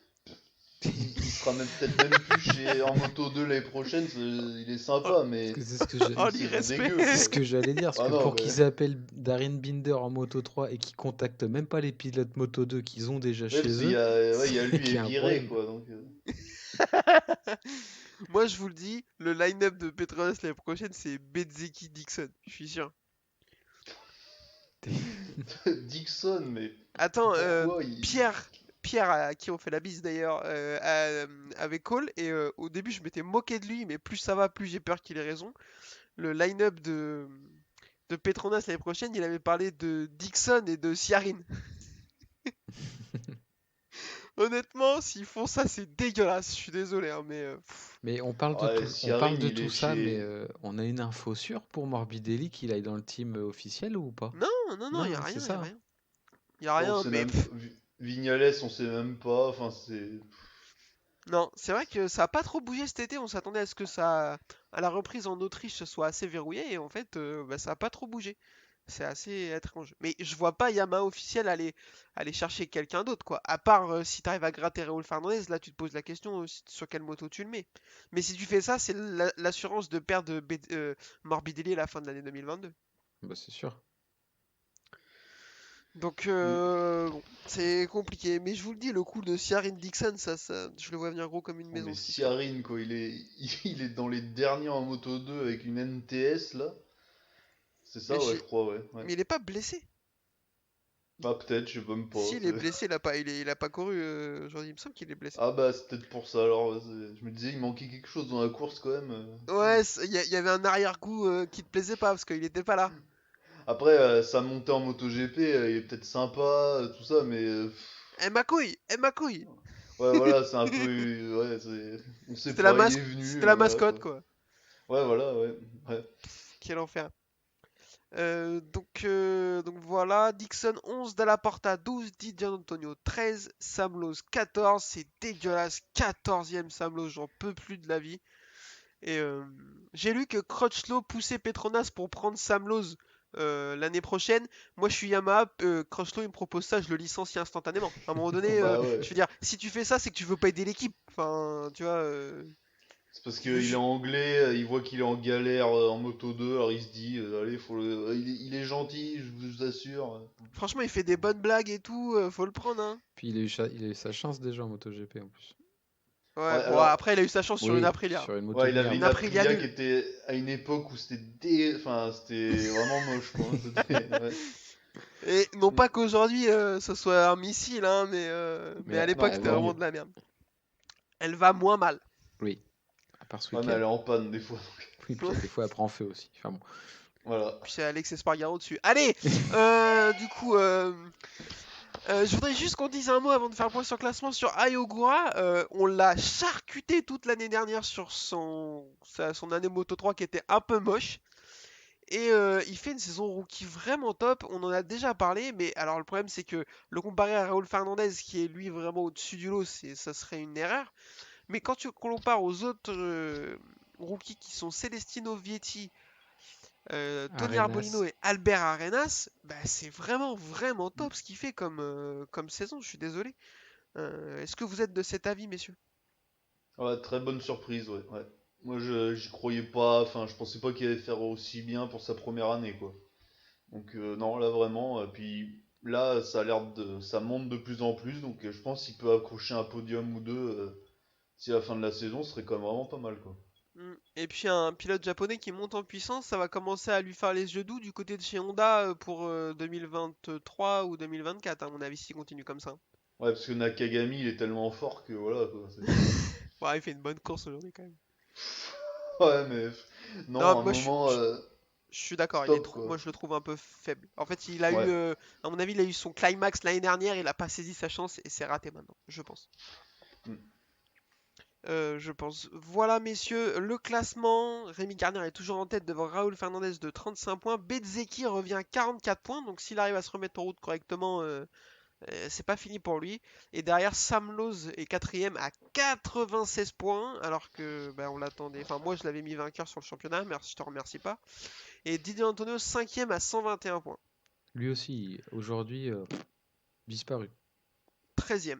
il sera même peut-être même plus en Moto 2 l'année prochaine. Il est Oh, sympa, Parce mais que oh, une saison l'irrespect. dégueu, c'est quoi. ce que j'allais dire, parce Ah que non, pour mais. qu'ils appellent Darren Binder en Moto 3 et qu'ils contactent même pas les pilotes Moto 2 qu'ils ont déjà Ouais, parce chez qu'il y eux, a, ouais, il y a c'est lui qu'il est y a un viré, problème. quoi. Donc, Moi, je vous le dis, le line-up de Petronas l'année prochaine, c'est Bezzecchi Dixon. Je suis sûr. Dixon, mais Attends, pourquoi Pierre à qui on fait la bise d'ailleurs, avec Cole. Et au début, je m'étais moqué de lui, mais plus ça va, plus j'ai peur qu'il ait raison. Le line-up de Petronas l'année prochaine, il avait parlé de Dixon et de Ciarin. Honnêtement, s'ils font ça, c'est dégueulasse. Je suis désolé, hein, mais Mais on parle Ouais, on parle Siarin, de il tout est ça, mais chez. on a une info sûre pour Morbidelli qu'il aille dans le team officiel ou pas? non, non, non, Non, y a hein, c'est rien, y a ça, hein. rien. Y a Bon, on rien, sait mais même pas. Vignales, on sait même pas. Enfin, c'est. non, c'est vrai que ça a pas trop bougé cet été. On s'attendait à ce que ça, à la reprise en Autriche, ce soit assez verrouillé, et en fait, bah, ça a pas trop bougé. C'est assez étrange. Mais je vois pas Yamaha officiel aller chercher quelqu'un d'autre, quoi. À part si t'arrives à gratter Raoul Fernandez, là tu te poses la question sur quelle moto tu le mets. Mais si tu fais ça, c'est l'assurance de perdre Morbidelli à la fin de l'année 2022. Bah, c'est sûr. Donc, Mm. bon, c'est compliqué. Mais je vous le dis, le coup de Ciarin Dixon, je le vois venir gros comme une Oh, mais maison, cette histoire. Siarin, quoi, il est dans les derniers en Moto 2 avec une NTS là. C'est Mais, ça, ouais, je crois, ouais. mais il est pas blessé. Ah, peut-être, je sais même pas. Si il est blessé, il a pas couru aujourd'hui. Il me semble qu'il est blessé. Ah, bah, c'est peut-être pour ça alors. Ouais, je me disais, il manquait quelque chose dans la course quand même. Ouais, il y avait un arrière-goût qui te plaisait pas parce qu'il était pas là. Après, sa montée en MotoGP, il est peut-être sympa, tout ça, mais. Eh ma couille! Eh ma couille! Ouais, voilà, c'est un peu. Ouais, on sait C'était la pas, il est masque, venu, c'était la voilà mascotte quoi. quoi. Ouais, voilà, ouais. Ouais. Quel enfer. Donc voilà, Dixon 11, Dalla Porta 12, Di Gianantonio 13, Sam Lowe 14, c'est dégueulasse, 14ème Sam Lowe, j'en peux plus de la vie. Et j'ai lu que Crutchlow poussait Petronas pour prendre Sam Lowe l'année prochaine. Moi je suis Yamaha, Crutchlow il me propose ça, je le licencie instantanément. À un moment donné, Bah ouais. je veux dire, si tu fais ça, c'est que tu veux pas aider l'équipe. Enfin, tu vois, C'est parce il veut qu'il est ju- anglais, il voit qu'il est en galère en Moto 2, alors il se dit, allez, il est gentil, je vous assure. franchement, il fait des bonnes blagues et tout, faut le prendre, hein. Puis il a eu sa chance déjà en MotoGP en plus. Ouais, Ouais, bon, alors, après, il a eu sa chance sur une Oui, Aprilia. sur une moto ouais, de il avait merde. Une une Aprilia Aprilia qui nulle. était à une époque où enfin, c'était vraiment moche, quoi. Ouais. Et non pas qu'aujourd'hui ce soit un missile, hein, mais Mais à l'époque Non, c'était vaut vraiment mieux. de la merde. Elle va moins mal. Oui, à part ce ouais, mais week-end. elle est en panne des fois. Oui, puis des fois elle prend feu aussi. Enfin bon. Voilà. Puis c'est Alex Espargaro dessus. Allez, du coup, je voudrais juste qu'on dise un mot avant de faire le point sur le classement sur Ai Ogura. On l'a charcuté toute l'année dernière sur son année Moto 3 qui était un peu moche. Et il fait une saison rookie vraiment top, on en a déjà parlé, mais alors le problème c'est que le comparer à Raúl Fernandez qui est lui vraiment au-dessus du lot, ça serait une erreur. Mais quand tu compares aux autres rookies qui sont Celestino Vietti, Tony Arbolino Arenas. et Albert Arenas, bah, c'est vraiment vraiment top ce qu'il fait comme saison, je suis désolé. Est-ce que vous êtes de cet avis, messieurs? Ouais, très bonne surprise, ouais. Moi, j'y croyais pas, enfin, je pensais pas qu'il allait faire aussi bien pour sa première année, quoi. Donc, non, là, vraiment, puis là, ça monte de plus en plus, donc je pense qu'il peut accrocher un podium ou deux si à la fin de la saison, ce serait quand même vraiment pas mal, quoi. Et puis un pilote japonais qui monte en puissance, ça va commencer à lui faire les yeux doux du côté de chez Honda pour 2023 ou 2024, à mon avis, s'il continue comme ça. Ouais, parce que Nakagami, il est tellement fort que voilà, quoi. Ouais, il fait une bonne course aujourd'hui quand même. Ouais, mais non, Non, à un moi moment, je suis d'accord, stop, quoi. moi je le trouve un peu faible. En fait, il a eu, Ouais. à mon avis, il a eu son climax l'année dernière, il a pas saisi sa chance et c'est raté maintenant, je pense. Mm. Je pense. Voilà, messieurs, le classement. Rémi Garnier est toujours en tête devant Raúl Fernandez de 35 points. Bezzeki revient à 44 points, donc s'il arrive à se remettre en route correctement, c'est pas fini pour lui. Et derrière, Sam Lowe est quatrième à 96 points, alors que on l'attendait. Enfin, moi je l'avais mis vainqueur sur le championnat, merci, je te remercie pas. Et Didier Antonio, cinquième à 121 points. Lui aussi, aujourd'hui, disparu. 13e.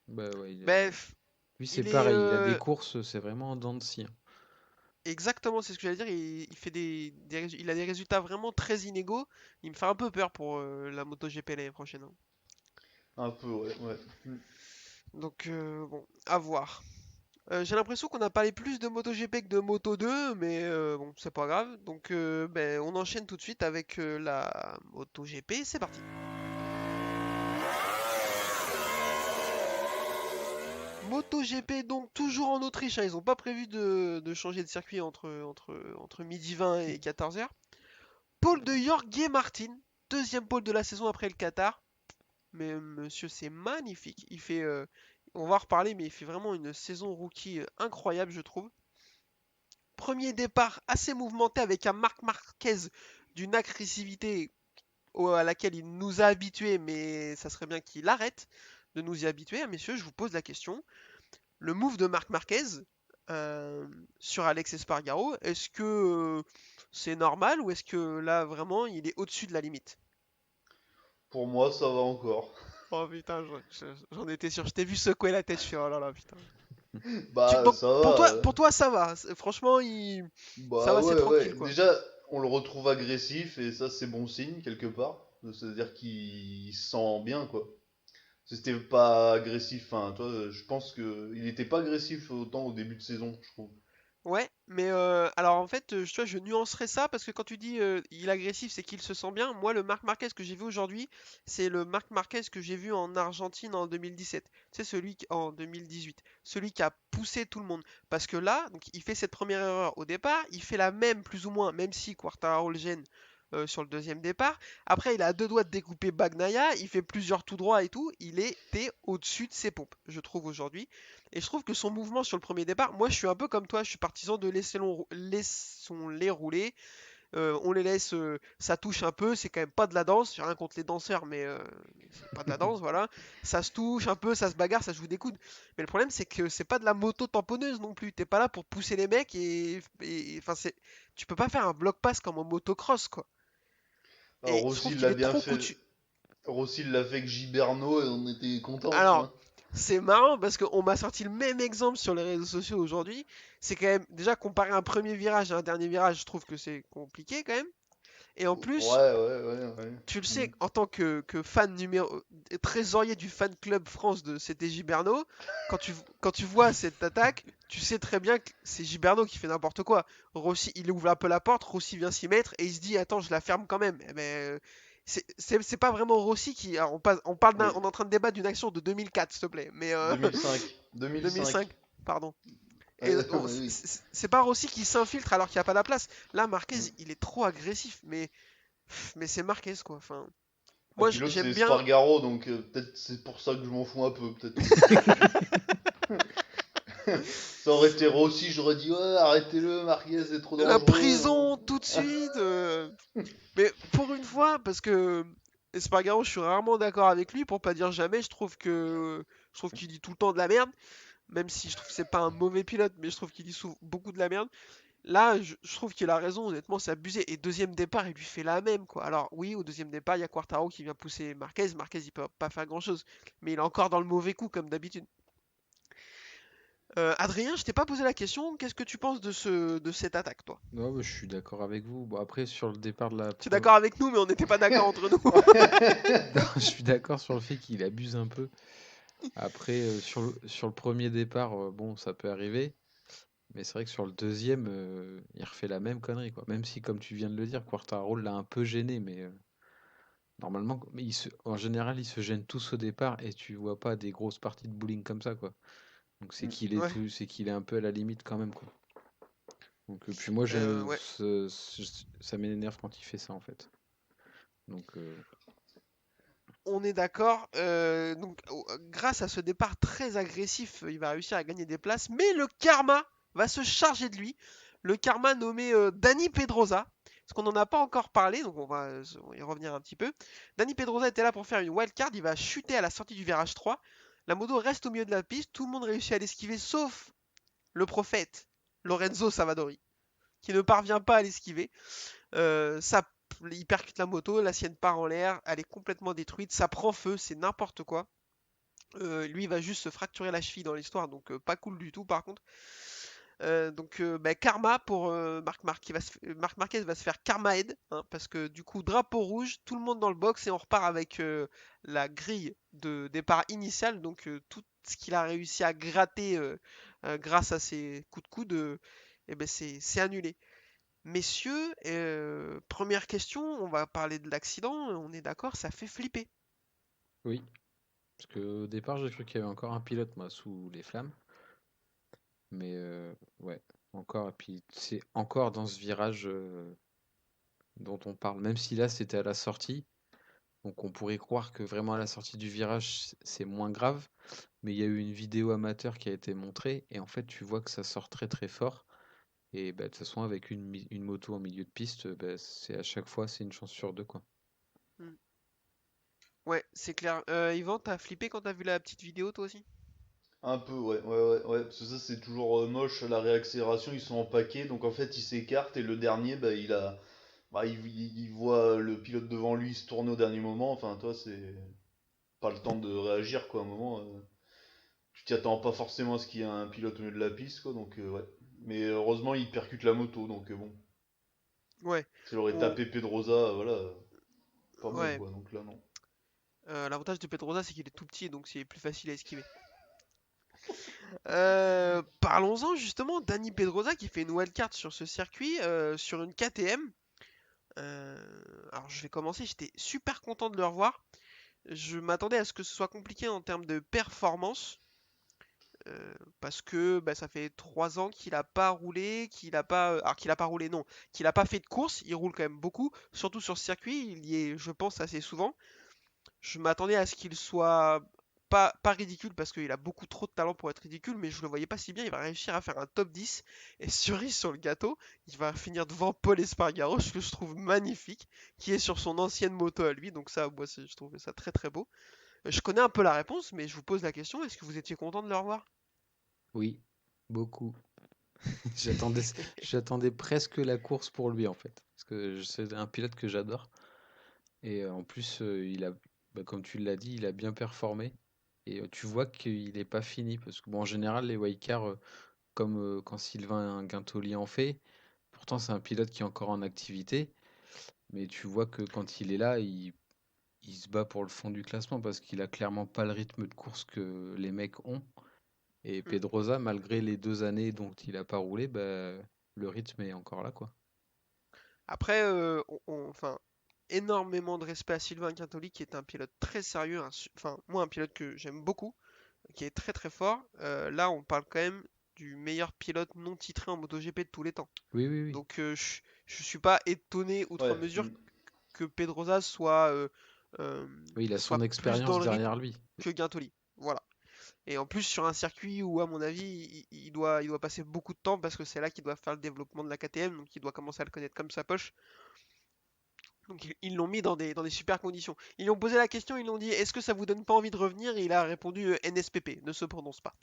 Bah ouais, Bref, lui c'est il est pareil, il a des courses, c'est vraiment en dents de scie, hein. exactement, c'est ce que j'allais dire. Il fait il a des résultats vraiment très inégaux. Il me fait un peu peur pour la MotoGP l'année prochaine, hein. Un peu, ouais. Mm. Donc, bon, à voir. J'ai l'impression qu'on a parlé plus de MotoGP que de Moto 2, mais bon, c'est pas grave. Donc, on enchaîne tout de suite avec la MotoGP. C'est parti. MotoGP, donc toujours en Autriche, hein. Ils n'ont pas prévu de changer de circuit entre midi 20 et 14h. Pole de Jorge Martin, deuxième pole de la saison après le Qatar. Mais monsieur, c'est magnifique. On va en reparler, mais il fait vraiment une saison rookie incroyable, je trouve. Premier départ assez mouvementé avec un Marc Marquez d'une agressivité à laquelle il nous a habitués, mais ça serait bien qu'il arrête de nous y habituer. Ah, messieurs, je vous pose la question. Le move de Marc Marquez euh, sur Alex Espargaro, est-ce que c'est normal ou est-ce que là vraiment il est au-dessus de la limite? Pour moi, ça va encore. Oh putain, j'en étais sûr. Je t'ai vu secouer la tête. Je suis oh là là putain. Bah, Donc ça va. pour toi ça va. Franchement, ça Bah va, c'est ouais, tranquille ouais. quoi. Déjà, on le retrouve agressif et ça, c'est bon signe quelque part. C'est-à-dire qu'il se sent bien, quoi. Si c'était pas agressif, enfin, toi, je pense que il était pas agressif autant au début de saison, je trouve. Ouais, mais alors en fait, tu vois, je nuancerais ça parce que quand tu dis il est agressif, c'est qu'il se sent bien. Moi, le Marc Marquez que j'ai vu aujourd'hui, c'est le Marc Marquez que j'ai vu en Argentine en 2017. C'est en 2018, celui qui a poussé tout le monde. Parce que là, donc, il fait cette première erreur au départ, il fait la même plus ou moins, même si Quartararo le gêne sur le deuxième départ. Après, il a à deux doigts de découper Bagnaia, il fait plusieurs tout droits et tout. Il était au-dessus de ses pompes, je trouve aujourd'hui. Et je trouve que son mouvement sur le premier départ, moi je suis un peu comme toi, je suis partisan de laissons-les rouler. On les laisse, ça touche un peu, c'est quand même pas de la danse, j'ai rien contre les danseurs, mais c'est pas de la danse, voilà. Ça se touche un peu, ça se bagarre, ça se joue des coudes. Mais le problème c'est que c'est pas de la moto tamponneuse non plus. T'es pas là pour pousser les mecs enfin tu peux pas faire un bloc pass comme en motocross quoi. Alors, Et je Rossi, trouve il qu'il l'a est bien trop fait. coutu. Rossi, il l'a fait avec Giberno et on était contents, tu Alors, vois. c'est marrant parce qu'on m'a sorti le même exemple sur les réseaux sociaux aujourd'hui. C'est quand même, déjà, comparer un premier virage à un dernier virage, je trouve que c'est compliqué quand même. Et en plus, Ouais, ouais, ouais, ouais. tu le Hmm. sais, en tant que fan trésorier du fan club France de CT Giberno, quand tu vois cette attaque, tu sais très bien que c'est Giberno qui fait n'importe quoi. Rossi, il ouvre un peu la porte, Rossi vient s'y mettre et il se dit, attends, je la ferme quand même. Eh ben, c'est pas vraiment Rossi qui. Alors, Oui, on est en train de débattre d'une action de 2004, s'il te plaît. Mais 2005. 2005. 2005, pardon. Et Oui. c'est pas Rossi qui s'infiltre alors qu'il n'y a pas la place. Là, Marquez, Hmm. il est trop agressif, mais c'est Marquez quoi. Enfin, Et moi puis l'autre, c'est j'aime bien. Espargaro, donc peut-être c'est pour ça que je m'en fous un peu, peut-être. Ça aurait été Rossi, j'aurais dit, ouais, arrêtez-le, Marquez, c'est trop La dangereux. prison tout de suite. Mais pour une fois, parce que Espargaro, je suis rarement d'accord avec lui, pour pas dire jamais, je trouve qu'il dit tout le temps de la merde, même si je trouve que c'est pas un mauvais pilote, mais je trouve qu'il dit beaucoup de la merde. Là, je trouve qu'il a raison, honnêtement, c'est abusé. Et deuxième départ, il lui fait la même, quoi. Alors, oui, au deuxième départ, il y a Quartaro qui vient pousser Marquez. Marquez, il peut pas faire grand-chose. Mais il est encore dans le mauvais coup, comme d'habitude. Adrien, je t'ai pas posé la question. Qu'est-ce que tu penses de cette attaque, toi? Non, bah, je suis d'accord avec vous. Bon, après, sur le départ de la Tu es première. d'accord avec nous, mais on n'était pas d'accord entre nous. Je suis d'accord sur le fait qu'il abuse un peu. Après, sur le premier départ, bon, ça peut arriver. Mais c'est vrai que sur le deuxième, il refait la même connerie, quoi. Même si, comme tu viens de le dire, Quartararo l'a un peu gêné, mais normalement, mais en général, ils se gênent tous au départ et tu vois pas des grosses parties de bowling comme ça, quoi. Donc Ouais, c'est qu'il est un peu à la limite quand même, quoi. Donc, puis moi, ouais. ça m'énerve quand il fait ça, en fait. Donc, On est d'accord. Donc, grâce à ce départ très agressif, il va réussir à gagner des places. Mais le karma va se charger de lui. Le karma nommé Dani Pedrosa. Parce qu'on n'en a pas encore parlé, donc on va y revenir un petit peu. Dani Pedrosa était là pour faire une wildcard. Il va chuter à la sortie du virage 3. La moto reste au milieu de la piste. Tout le monde réussit à l'esquiver, sauf le prophète Lorenzo Savadori, qui ne parvient pas à l'esquiver. Ça, il percute la moto, la sienne part en l'air, elle est complètement détruite, ça prend feu, c'est n'importe quoi. Lui, il va juste se fracturer la cheville dans l'histoire, donc pas cool du tout par contre. Bah, karma pour Marc Marquez va se faire karmaed, hein, parce que du coup, drapeau rouge, tout le monde dans le box et on repart avec la grille de départ initiale, donc tout ce qu'il a réussi à gratter grâce à ses coups de coude, et ben c'est annulé. Messieurs, première question, on va parler de l'accident, on est d'accord, ça fait flipper. oui. Parce qu'au départ, j'ai cru qu'il y avait encore un pilote, moi, sous les flammes. Mais ouais, encore. Et puis, c'est encore dans ce virage dont on parle. Même si là, c'était à la sortie. Donc on pourrait croire que vraiment à la sortie du virage, c'est moins grave, mais il y a eu une vidéo amateur qui a été montrée et en fait tu vois que ça sort très très fort. Et bah, de toute façon avec une moto en milieu de piste, bah, c'est à chaque fois c'est une chance sur deux quoi. Hmm. Ouais, c'est clair. Yvan, t'as flippé quand t'as vu la petite vidéo, toi aussi? Un peu, ouais. Parce que ça, c'est toujours moche, la réaccélération, ils sont en paquet, donc en fait, ils s'écartent et le dernier, bah, il voit le pilote devant lui se tourner au dernier moment. Enfin, toi, c'est pas le temps de réagir, quoi, à un moment. Tu t'y attends pas forcément à ce qu'il y ait un pilote au milieu de la piste, quoi, donc ouais. Mais heureusement, il percute la moto, donc bon. Ouais. S'il aurait On... tapé Pedrosa, voilà, pas bon, Ouais. quoi, donc là, non. L'avantage de Pedrosa, c'est qu'il est tout petit, donc c'est plus facile à esquiver. Parlons-en justement, Dani Pedrosa qui fait une wildcard sur ce circuit, sur une KTM. Alors je vais commencer, j'étais super content de le revoir. Je m'attendais à ce que ce soit compliqué en termes de performance, parce que bah, ça fait 3 ans qu'il a pas roulé, qu'il a pas, alors qu'il a pas roulé non, qu'il a pas fait de course. Il roule quand même beaucoup, surtout sur ce circuit. Il y est, je pense, assez souvent. Je m'attendais à ce qu'il soit pas ridicule parce qu'il a beaucoup trop de talent pour être ridicule, mais je le voyais pas si bien. Il va réussir à faire un top 10 et cerise sur le gâteau, il va finir devant Paul Espargaro, ce que je trouve magnifique, qui est sur son ancienne moto à lui. Donc ça, moi, je trouve ça très très beau. Je connais un peu la réponse, mais je vous pose la question, est-ce que vous étiez content de le revoir? Oui, beaucoup. J'attendais j'attendais presque la course pour lui en fait. Parce que c'est un pilote que j'adore. Et en plus, bah, comme tu l'as dit, il a bien performé. Et tu vois qu'il n'est pas fini. Parce que bon, en général, les wildcards, comme quand Sylvain Guintoli en fait, pourtant c'est un pilote qui est encore en activité. Mais tu vois que quand il est là, il se bat pour le fond du classement parce qu'il a clairement pas le rythme de course que les mecs ont. Et Hmm. Pedrosa, malgré les 2 années dont il a pas roulé, bah, le rythme est encore là, quoi. Après, enfin, énormément de respect à Sylvain Quintoli, qui est un pilote très sérieux, enfin, moi, un pilote que j'aime beaucoup, qui est très très fort. Là, on parle quand même du meilleur pilote non titré en MotoGP de tous les temps. Oui, oui, oui. Donc, je suis pas étonné outre Ouais, mesure que Pedrosa euh, Oui, il a son soit plus dans expérience le rythme derrière lui. que Guintoli. Voilà. Et en plus, sur un circuit où, à mon avis, il doit passer beaucoup de temps parce que c'est là qu'il doit faire le développement de la KTM, donc il doit commencer à le connaître comme sa poche. Donc ils l'ont mis dans des super conditions. Ils lui ont posé la question, ils lui ont dit est-ce que ça vous donne pas envie de revenir? Et il a répondu NSPP, ne se prononce pas.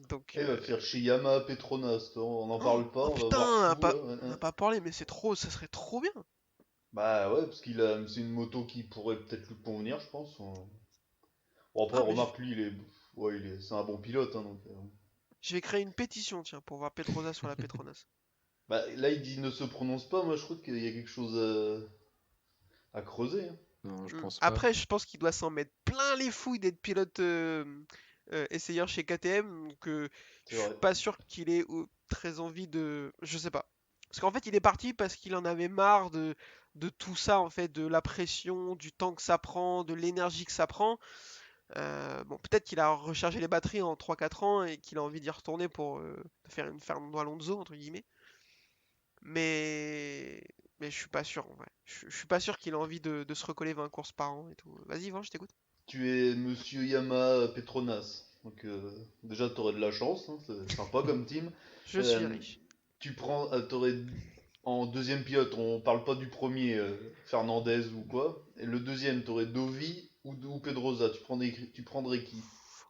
Donc il va faire chez Yamaha Petronas, toi, on n'en oh, parle pas, oh on va putain, voir fou là. Ouais, on ouais. n'a pas parlé, mais c'est trop, ça serait trop bien. Bah ouais, parce c'est une moto qui pourrait peut-être lui convenir, je pense. Bon après, Ah mais remarque lui, c'est un bon pilote, hein, donc. je vais créer une pétition tiens pour voir Pedrosa sur la Petronas. Bah là, il dit ne se prononce pas. Moi, je trouve qu'il y a quelque chose à creuser, hein. Non, je Hmm. pense pas. Après, je pense qu'il doit s'en mettre plein les fouilles d'être pilote essayeur chez KTM, donc je C'est suis vrai. pas sûr qu'il ait très envie de, je sais pas. Parce qu'en fait, il est parti parce qu'il en avait marre de tout ça, en fait, de la pression, du temps que ça prend, de l'énergie que ça prend. Bon, peut-être qu'il a rechargé les batteries en 3 4 ans et qu'il a envie d'y retourner pour faire une Fernando Alonso, entre guillemets. Mais, mais je suis pas sûr, en vrai. Je suis pas sûr qu'il a envie de se recoller 20 courses par an et tout. Vas-y, Yvan, je t'écoute. Tu es Monsieur Yamaha Petronas. Donc déjà, t'aurais de la chance, hein, c'est sympa comme team. Je suis Euh, riche. t'aurais en deuxième pilote, on parle pas du premier, Fernandez ou quoi. Et le deuxième, t'aurais Dovi ou Pedrosa. Tu prendrais qui?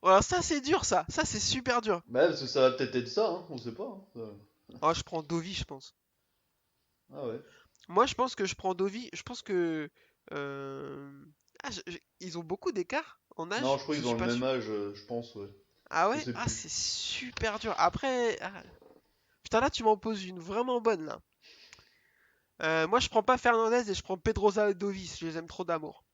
Voilà, ça c'est dur, ça. Ça c'est super dur. Bah, parce que ça va peut-être être ça, hein, on sait pas, hein, Ah, je prends Dovi, je pense. Ah ouais. Moi, je pense que je prends Dovi. Je pense que. euh, Ah, ils ont beaucoup d'écart en Non, âge. je crois Je qu'ils ont suis le pas même sûr. âge, je pense, ouais. Ah Je ouais? sais Ah, plus. c'est super dur. Après. Putain, là, tu m'en poses une vraiment bonne, là. Moi, je prends pas Fernandez et je prends Pedrosa et Dovi. Je les aime trop d'amour.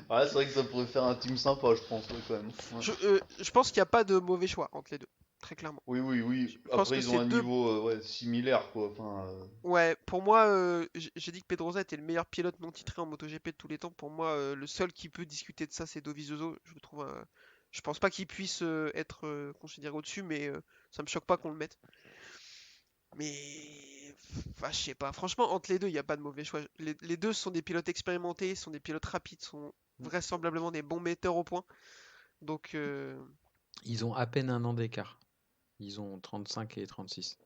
Ouais, c'est vrai que ça pourrait faire un team sympa, je pense, ouais, quand même. Ouais. Je pense qu'il n'y a pas de mauvais choix entre les deux. Très clairement. Oui. Je pense Après, que ils ont c'est un deux. niveau ouais, similaire, quoi. Enfin, Ouais, pour moi, j'ai dit que Pedrosa était le meilleur pilote non titré en MotoGP de tous les temps. Pour moi, le seul qui peut discuter de ça, c'est Dovizioso. Je le trouve, je pense pas qu'il puisse être considéré au-dessus, mais ça me choque pas qu'on le mette. Mais Enfin, je sais pas. Franchement, entre les deux, il n'y a pas de mauvais choix. Les deux sont des pilotes expérimentés, sont des pilotes rapides, sont vraisemblablement des bons metteurs au point. Donc, Ils ont à peine un an d'écart. Ils ont 35 et 36.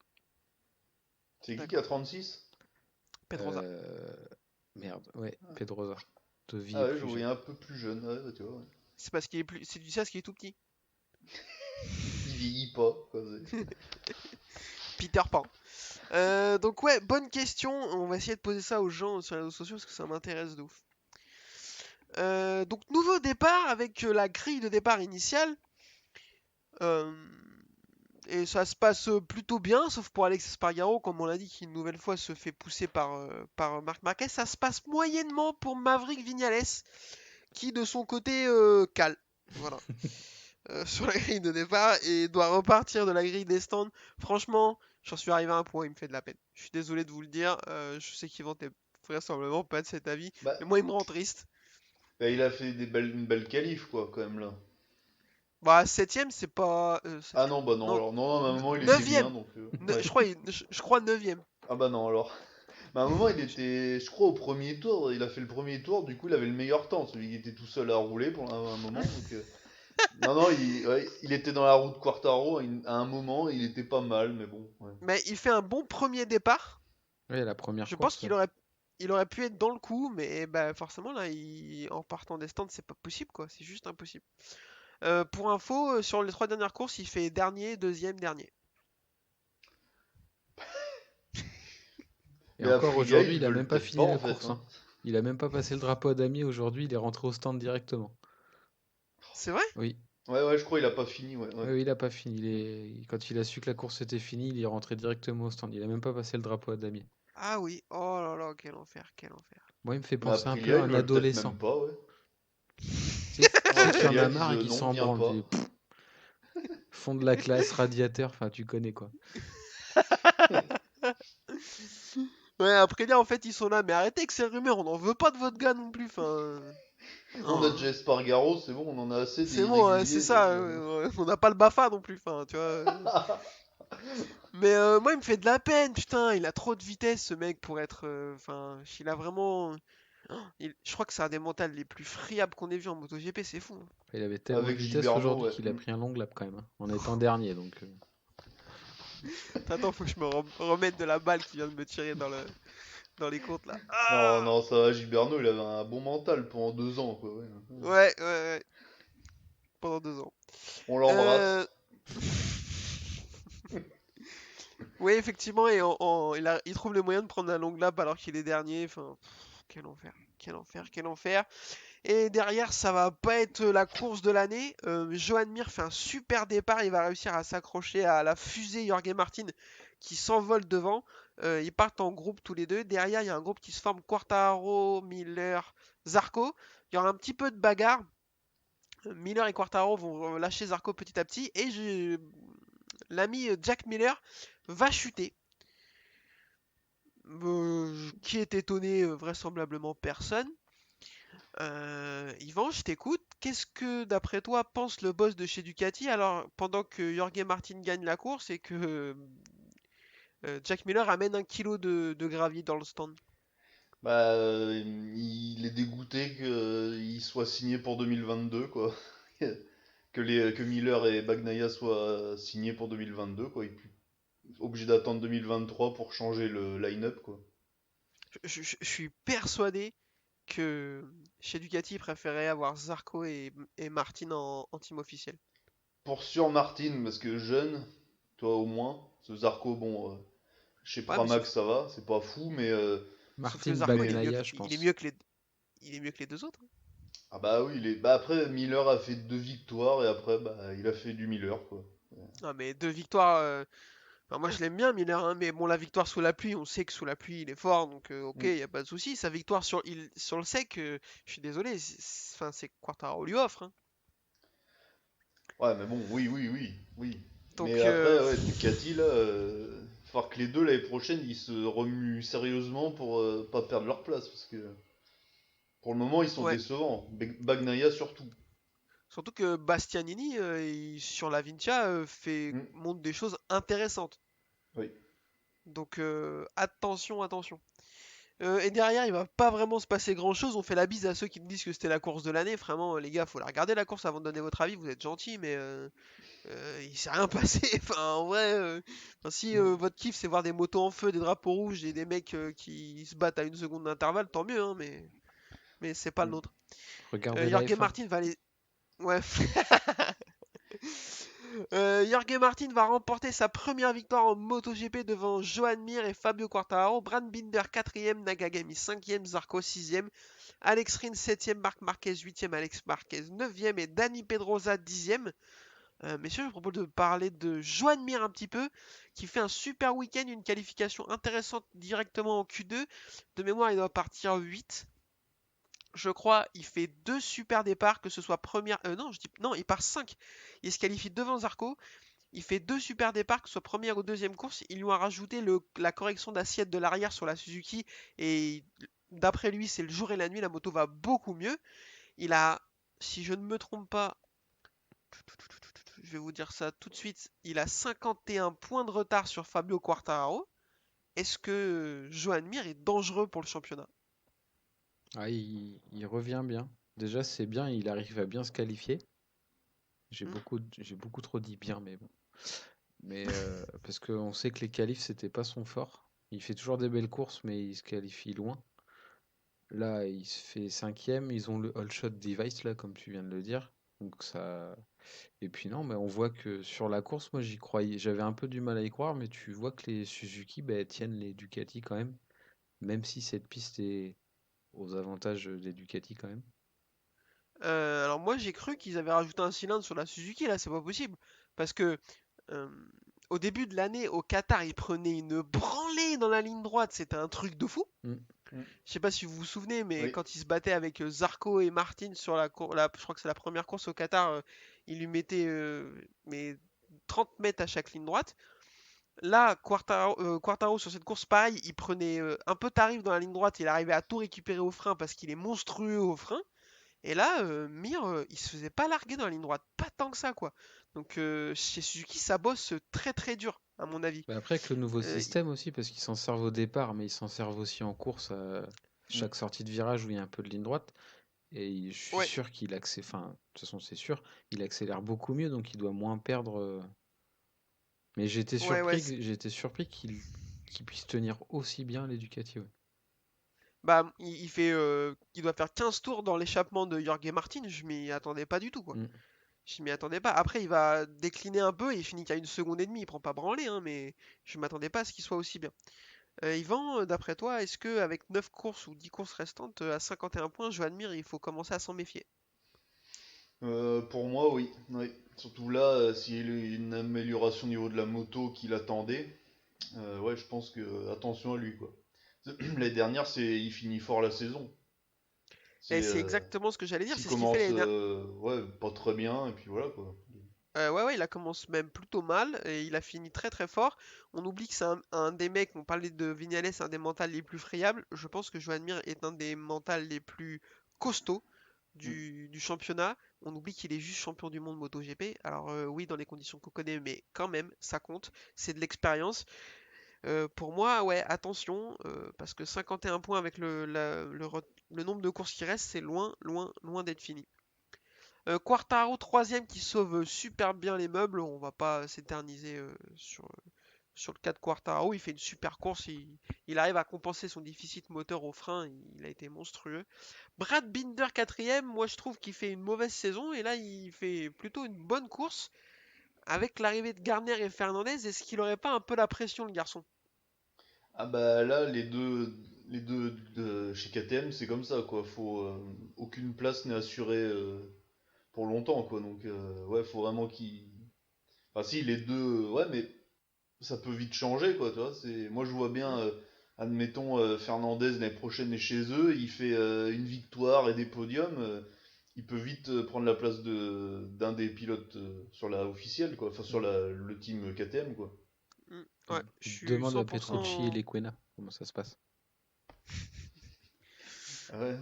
C'est qui a d'accord. 36? Pedrosa. Merde, ouais, Pedrosa. Tovi Ah est ouais, je plus voyais jeune. un peu plus jeune, ouais, tu vois. Ouais. C'est parce qu'il est plus. C'est du ça, parce qu'il est tout petit. Il vieillit pas, quoi. Peter Pan. Donc ouais, bonne question. On va essayer de poser ça aux gens sur les réseaux sociaux parce que ça m'intéresse de ouf. Donc nouveau départ avec la grille de départ initiale. Euh, et ça se passe plutôt bien, sauf pour Alex Espargaro, comme on l'a dit, qui une nouvelle fois se fait pousser par Marc Marquez. Ça se passe moyennement pour Maverick Viñales, qui de son côté cale. Voilà. Sur la grille de départ et doit repartir de la grille des stands. Franchement, j'en suis arrivé à un point, il me fait de la peine. Je suis désolé de vous le dire, je sais qu'Yvan t'es vraisemblablement pas de cet avis, Bah, mais moi il me rend triste. bah, il a fait une belle qualif, quoi, quand même, là. Bah, 7ème, c'est pas. Ah non, bah non, Non, alors, non, à un moment, il était 9ème. bien, donc, ouais. Je crois 9ème. Ah bah non, alors. Bah, à un moment, il était, je crois, au premier tour, il a fait le premier tour, du coup, il avait le meilleur temps, celui qui était tout seul à rouler pour un moment, donc... Non, non, ouais, il était dans la route Quartaro à un moment, il était pas mal, mais bon, ouais. Mais il fait un bon premier départ. Ouais, la première Je pense course, qu'il ouais. aurait pu être dans le coup, mais bah, forcément, là, en partant des stands, c'est pas possible, quoi. C'est juste impossible. Pour info, sur les 3 dernières courses, il fait dernier, deuxième, dernier. Et Mais à encore Friga, aujourd'hui, ils il a veulent même pas peut-être pas, fini en la fait, course, hein. hein. Il a même pas passé le drapeau à damier aujourd'hui, il est rentré au stand directement. C'est vrai? Oui, Ouais, ouais, je crois qu'il a pas fini, ouais, ouais. oui, il a pas fini. Quand il a su que la course était finie, il est rentré directement au stand. Il a même pas passé le drapeau à damier. Ah oui. Oh là là, quel enfer, quel enfer. Moi, il me fait Mais penser un peu Aprilia, à ils un veulent peut-être adolescent. même pas, ouais. Tu Non, sais qui en Aprilia a disent marre et qui non, s'en viens branle. pas. Fond de la classe, radiateur, enfin, tu connais quoi. Ouais, après là, en fait, ils sont là, mais arrêtez avec ces rumeurs, on n'en veut pas de votre gars non plus. Enfin, On a non, déjà Espargaro, c'est bon, on en a assez c'est des bon, hein, c'est irréguliers. ça. On n'a pas le Bafa non plus. Enfin, tu vois. Mais moi, il me fait de la peine, putain. Il a trop de vitesse, ce mec, pour être. Enfin, il a vraiment. Je crois que c'est un des mentales les plus friables qu'on ait vu en MotoGP, c'est fou, hein. Il avait tellement de Avec vitesse Giberno, aujourd'hui ouais. qu'il a pris un long lap quand même, hein, en étant dernier. Donc, Attends, faut que je me remette de la balle qui vient de me tirer dans les côtes là. Non, Ah non, ça va, Giberno, il avait un bon mental pendant 2 ans, quoi, ouais. ouais, ouais, ouais. Pendant 2 ans. On Euh... l'embrasse. Oui, effectivement, et il trouve le moyen de prendre un long lap alors qu'il est dernier. Enfin, quel enfer, quel enfer, quel enfer. Et derrière, ça va pas être la course de l'année. Johan Mir fait un super départ. Il va réussir à s'accrocher à la fusée Jorge Martin qui s'envole devant. Ils partent en groupe tous les deux. Derrière, il y a un groupe qui se forme Quartaro, Miller, Zarco. Il y aura un petit peu de bagarre. Miller et Quartaro vont lâcher Zarco petit à petit. Et l'ami Jack Miller va chuter. Qui est étonné? Vraisemblablement personne. Yvan, je t'écoute. Qu'est-ce que, d'après toi, pense le boss de chez Ducati alors pendant que Jorge Martin gagne la course et que Jack Miller amène 1 kilo de gravier dans le stand? Bah, il est dégoûté qu'il soit signé pour 2022, quoi. Que Miller et Bagnaia soient signés pour 2022, quoi. Il est obligé d'attendre 2023 pour changer le line-up, quoi. Je suis persuadé que chez Ducati, ils préféraient avoir Zarco et Martin en team officiel. Pour sûr, Martin, parce que jeune, toi au moins. Ce Zarco, bon, chez Ouais, mais Pramac ça va, c'est pas fou, mais sauf que Martin Zarco, mais Bagnaia, je il est pense. mieux que il est mieux que les deux autres, hein. ah bah oui, bah après Miller a fait 2 victoires et après bah il a fait du Miller, quoi. Non, mais 2 victoires. Enfin, moi, je l'aime bien, Miller, hein, mais bon, la victoire sous la pluie, on sait que sous la pluie, il est fort, donc ok, Mm. il a pas de souci. Sa victoire sur le sec, je suis désolé, enfin, c'est Quartaro lui offre, hein. Ouais, mais bon, oui, oui, oui, oui. Mais Donc, après, ouais, Ducati là, faut que les deux l'année prochaine ils se remuent sérieusement pour pas perdre leur place parce que pour le moment ils sont ouais. décevants. Bagnaia surtout. Surtout que Bastianini, sur la Vincia, Mm. montre des choses intéressantes. Oui. Donc attention, attention. Et derrière, il va pas vraiment se passer grand chose. On fait la bise à ceux qui me disent que c'était la course de l'année. Vraiment, les gars, faut la regarder la course avant de donner votre avis. Vous êtes gentils, mais il s'est rien passé. Enfin, en vrai, enfin, si votre kiff c'est voir des motos en feu, des drapeaux rouges et des mecs qui se battent à une seconde d'intervalle, tant mieux, hein, mais c'est pas le Mm. nôtre. Regardez la Jorge F1. Martin va aller. Ouais. Jorge Martin va remporter sa première victoire en MotoGP devant Joan Mir et Fabio Quartararo. Brad Binder 4ème, Nakagami 5ème, Zarco 6ème, Alex Rins 7ème, Marc Marquez 8ème, Alex Marquez 9ème et Dani Pedrosa 10ème. Messieurs, je vous propose de parler de Joan Mir un petit peu, qui fait un super week-end, une qualification intéressante directement en Q2. De mémoire, il doit partir 8. Je crois, il fait 2 super départs, que ce soit première. Non, non, il part 5. Il se qualifie devant Zarco. Il fait 2 super départs, que ce soit première ou deuxième course. Ils lui ont rajouté la correction d'assiette de l'arrière sur la Suzuki. Et d'après lui, c'est le jour et la nuit. La moto va beaucoup mieux. Il a, si je ne me trompe pas, je vais vous dire ça tout de suite. Il a 51 points de retard sur Fabio Quartararo. Est-ce que Joan Mir est dangereux pour le championnat? Ah, il revient bien. Déjà, c'est bien, il arrive à bien se qualifier. Hmm. J'ai beaucoup trop dit bien, mais bon. Mais parce qu'on sait que les qualifs, c'était pas son fort. Il fait toujours des belles courses, mais il se qualifie loin. Là, il se fait cinquième. Ils ont le All Shot Device, là, comme tu viens de le dire. Donc ça. Et puis non, mais on voit que sur la course, moi j'y croyais. J'avais un peu du mal à y croire, mais tu vois que les Suzuki tiennent les Ducati quand même si cette piste est aux avantages des Ducati quand même. Alors moi j'ai cru qu'ils avaient rajouté un cylindre sur la Suzuki, là c'est pas possible. Parce que euh, au début de l'année au Qatar ils prenaient une branlée dans la ligne droite, c'était un truc de fou. Mm. Mm. Je sais pas si vous vous souvenez, mais Oui. quand ils se battaient avec Zarco et Martin sur je crois que c'est la première course au Qatar, ils lui mettaient mais 30 mètres à chaque ligne droite. Là, Quartaro, sur cette course, pareil, il prenait un peu tarif dans la ligne droite, il arrivait à tout récupérer au frein parce qu'il est monstrueux au frein. Et là, Mir, il se faisait pas larguer dans la ligne droite, pas tant que ça, quoi. Donc chez Suzuki, ça bosse très très dur, à mon avis. Bah, après, avec le nouveau Euh, système aussi, parce qu'ils s'en servent au départ, mais ils s'en servent aussi en course à Mm. chaque sortie de virage où il y a un peu de ligne droite. Et je suis ouais, sûr qu'il accélère, enfin, de toute façon, c'est sûr, il accélère beaucoup mieux, donc il doit moins perdre. Mais ouais, ouais. j'étais surpris qu'il puisse tenir aussi bien les Ducati. Ouais. Bah, il doit faire 15 tours dans l'échappement de Jorge Martin, je m'y attendais pas du tout, quoi. Mm. Je m'y attendais pas. Après, il va décliner un peu et il finit qu'à une seconde et demie. Il prend pas branlé, hein, mais je m'attendais pas à ce qu'il soit aussi bien. Yvan, d'après toi, est-ce que avec 9 courses ou 10 courses restantes, à 51 points, Joan Mir, il faut commencer à s'en méfier? Pour moi, oui. Oui. Surtout là, s'il y a une amélioration au niveau de la moto qu'il attendait, ouais, je pense que attention à lui, quoi. L'année dernière, il finit fort la saison. Et C'est c'est exactement ce que j'allais dire, S'il c'est ce qu'il fait commence l'année dernière. ouais, pas très bien, et puis voilà, quoi. Ouais, ouais, il a commencé même plutôt mal et il a fini très très fort. On oublie que c'est un des mecs, on parlait de Vignales, un des mentals les plus friables. Je pense que Joan Mir est un des mentals les plus costauds Mm. du championnat. On oublie qu'il est juste champion du monde MotoGP. Alors oui, dans les conditions qu'on connaît, mais quand même, ça compte. C'est de l'expérience. Pour moi, ouais, attention, parce que 51 points avec le nombre de courses qui restent, c'est loin, loin, loin d'être fini. Quartaro, troisième, qui sauve super bien les meubles. On va pas s'éterniser sur le cas de Quartaro. Il fait une super course. Il arrive à compenser son déficit moteur au frein. Il a été monstrueux. Brad Binder, quatrième. Moi, je trouve qu'il fait une mauvaise saison. Et là, il fait plutôt une bonne course. Avec l'arrivée de Garner et Fernandez, est-ce qu'il aurait pas un peu la pression, le garçon? Ah bah là, les deux chez KTM, c'est comme ça, quoi. Aucune place n'est assurée pour longtemps, quoi. Donc, ouais, faut vraiment qu'il. Enfin, si, les deux, ouais, mais ça peut vite changer, quoi, tu vois. Moi, je vois bien, Hmm. admettons, Fernandez l'année prochaine est chez eux, il fait une victoire et des podiums, il peut vite prendre la place d'un des pilotes sur la officielle, quoi, enfin sur le team KTM, quoi. Hmm. Ouais, je suis Demande à Petrucci et 100%. Lequena comment ça se passe. Ah ouais.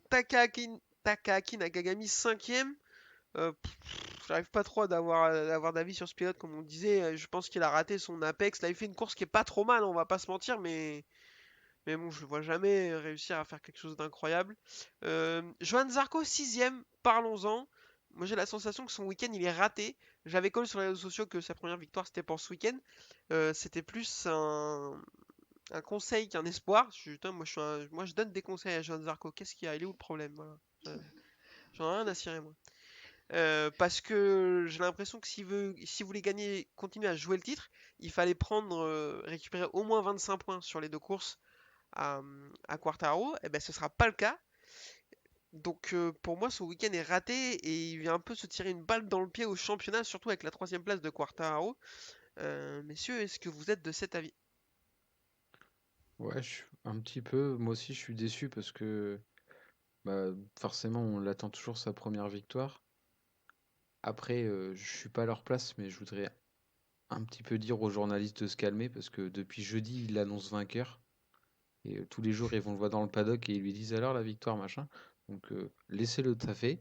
Takahaki Nakagami, cinquième. J'arrive pas trop d'avoir d'avis sur ce pilote, comme on disait. Je pense qu'il a raté son apex. Là, il fait une course qui est pas trop mal, on va pas se mentir, mais bon, je le vois jamais réussir à faire quelque chose d'incroyable. Johan Zarco, sixième, parlons-en. Moi, j'ai la sensation que son week-end, il est raté. J'avais collé sur les réseaux sociaux que sa première victoire, c'était pour ce week-end. C'était plus un conseil qu'un espoir. Putain, moi, je donne des conseils à Johan Zarco. Qu'est-ce qu'il y a? Il est où le problème? Voilà. J'en ai rien à cirer, moi. Parce que j'ai l'impression que s'il voulait gagner, continuer à jouer le titre, il fallait récupérer au moins 25 points sur les deux courses à Quartaro. Et ben ce sera pas le cas. Donc pour moi, son week-end est raté et il vient un peu se tirer une balle dans le pied au championnat, surtout avec la troisième place de Quartaro. Messieurs, est-ce que vous êtes de cet avis? Ouais, un petit peu. Moi aussi, je suis déçu parce que bah, forcément, on l'attend toujours sa première victoire. Après, je suis pas à leur place, mais je voudrais un petit peu dire aux journalistes de se calmer parce que depuis jeudi, il annonce vainqueur. Et tous les jours, ils vont le voir dans le paddock et ils lui disent alors la victoire, machin. Donc, laissez-le taffer.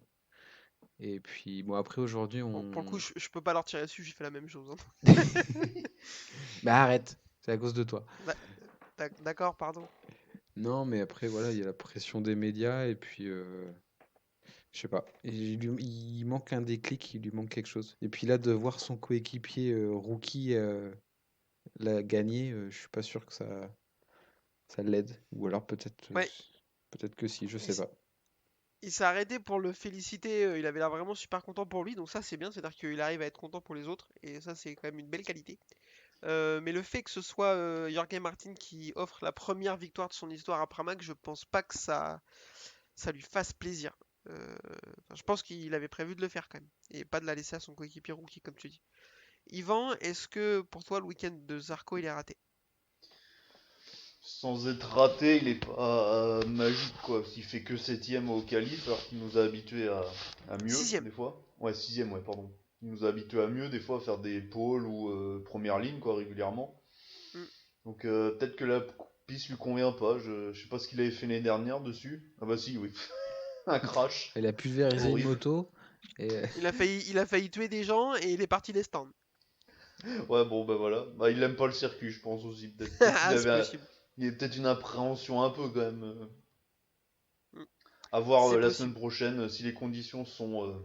Et puis, bon, après, aujourd'hui, Bon, pour le coup, on. je peux pas leur tirer dessus, j'ai fait la même chose, hein. Bah, arrête, c'est à cause de toi. D'a- D'accord, pardon. Non, mais après, voilà, il y a la pression des médias et puis, je sais pas. Il manque un déclic, il lui manque quelque chose. Et puis là, de voir son coéquipier rookie la gagner, je suis pas sûr que ça l'aide. Ou alors Ouais, peut-être que si, je il, sais s- pas. il s'est arrêté pour le féliciter, il avait l'air vraiment super content pour lui, donc ça c'est bien, c'est-à-dire qu'il arrive à être content pour les autres, et ça c'est quand même une belle qualité. Mais le fait que ce soit Jorge Martin qui offre la première victoire de son histoire à Pramac, je pense pas que ça lui fasse plaisir. Enfin, je pense qu'il avait prévu de le faire quand même, et pas de la laisser à son coéquipier rookie comme tu dis. Yvan, est-ce que pour toi le week-end de Zarco il est raté? Sans être raté, il est pas magique quoi. S'il fait que septième au qualif, alors qu'il nous a habitués à mieux Sixième. des fois. Ouais, sixième, ouais, pardon. Il nous a habitués à mieux des fois, à faire des pôles ou première ligne quoi régulièrement. Hmm. Donc peut-être que la piste lui convient pas. Je sais pas ce qu'il avait fait l'année dernière dessus. Ah bah si, oui. Un crash. Elle a pulvérisé une Horrible. moto et Il a failli tuer des gens et il est parti des stands. Ouais, bon bah voilà. Bah il aime pas le circuit, je pense aussi. Peut-être qu'il Ah, c'est avait possible. il y a peut-être une appréhension un peu quand même. Hmm. À voir C'est la semaine possible. prochaine si les conditions sont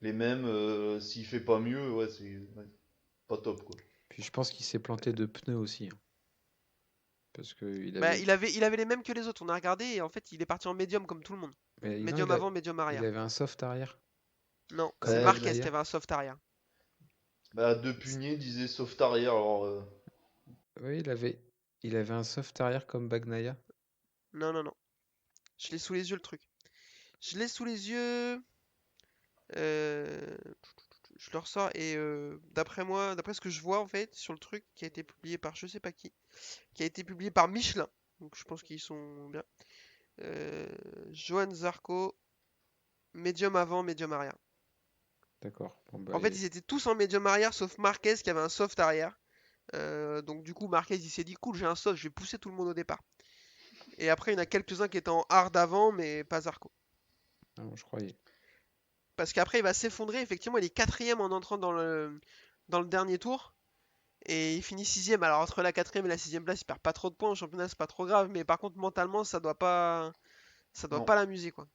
les mêmes. S'il fait pas mieux, ouais, c'est ouais, pas top quoi. puis je pense qu'il s'est planté de pneus aussi, hein, parce que Bah, il avait les mêmes que les autres. On a regardé et en fait, il est parti en médium comme tout le monde. mais non, Médium avant, médium il arrière. avait un soft arrière Non, c'est comme Ouais, Marquez qui Bagnaia. avait un soft arrière. bah deux puniers disait soft arrière, alors Oui, il avait un soft arrière comme Bagnaia. Non, non, non. Je l'ai sous les yeux le truc. Je l'ai sous les yeux. euh, Je le ressors et d'après moi, d'après ce que je vois en fait sur le truc qui a été publié par je sais pas qui a été publié par Michelin. Donc je pense qu'ils sont bien. Euh, Johan Zarco, médium avant, médium arrière. D'accord. Bon, bah, En fait, ils étaient tous en médium arrière sauf Marquez qui avait un soft arrière. Donc du coup, Marquez il s'est dit cool, j'ai un soft, je vais pousser tout le monde au départ. Et après, il y en a quelques-uns qui étaient en hard avant, mais pas Zarco. non, je croyais. Parce qu'après, il va s'effondrer. Effectivement, il est quatrième en entrant dans le dernier tour. Et il finit sixième. Alors entre la quatrième et la sixième place, il perd pas trop de points. Au championnat, c'est pas trop grave. Mais par contre, mentalement, ça doit pas non. l'amuser, quoi.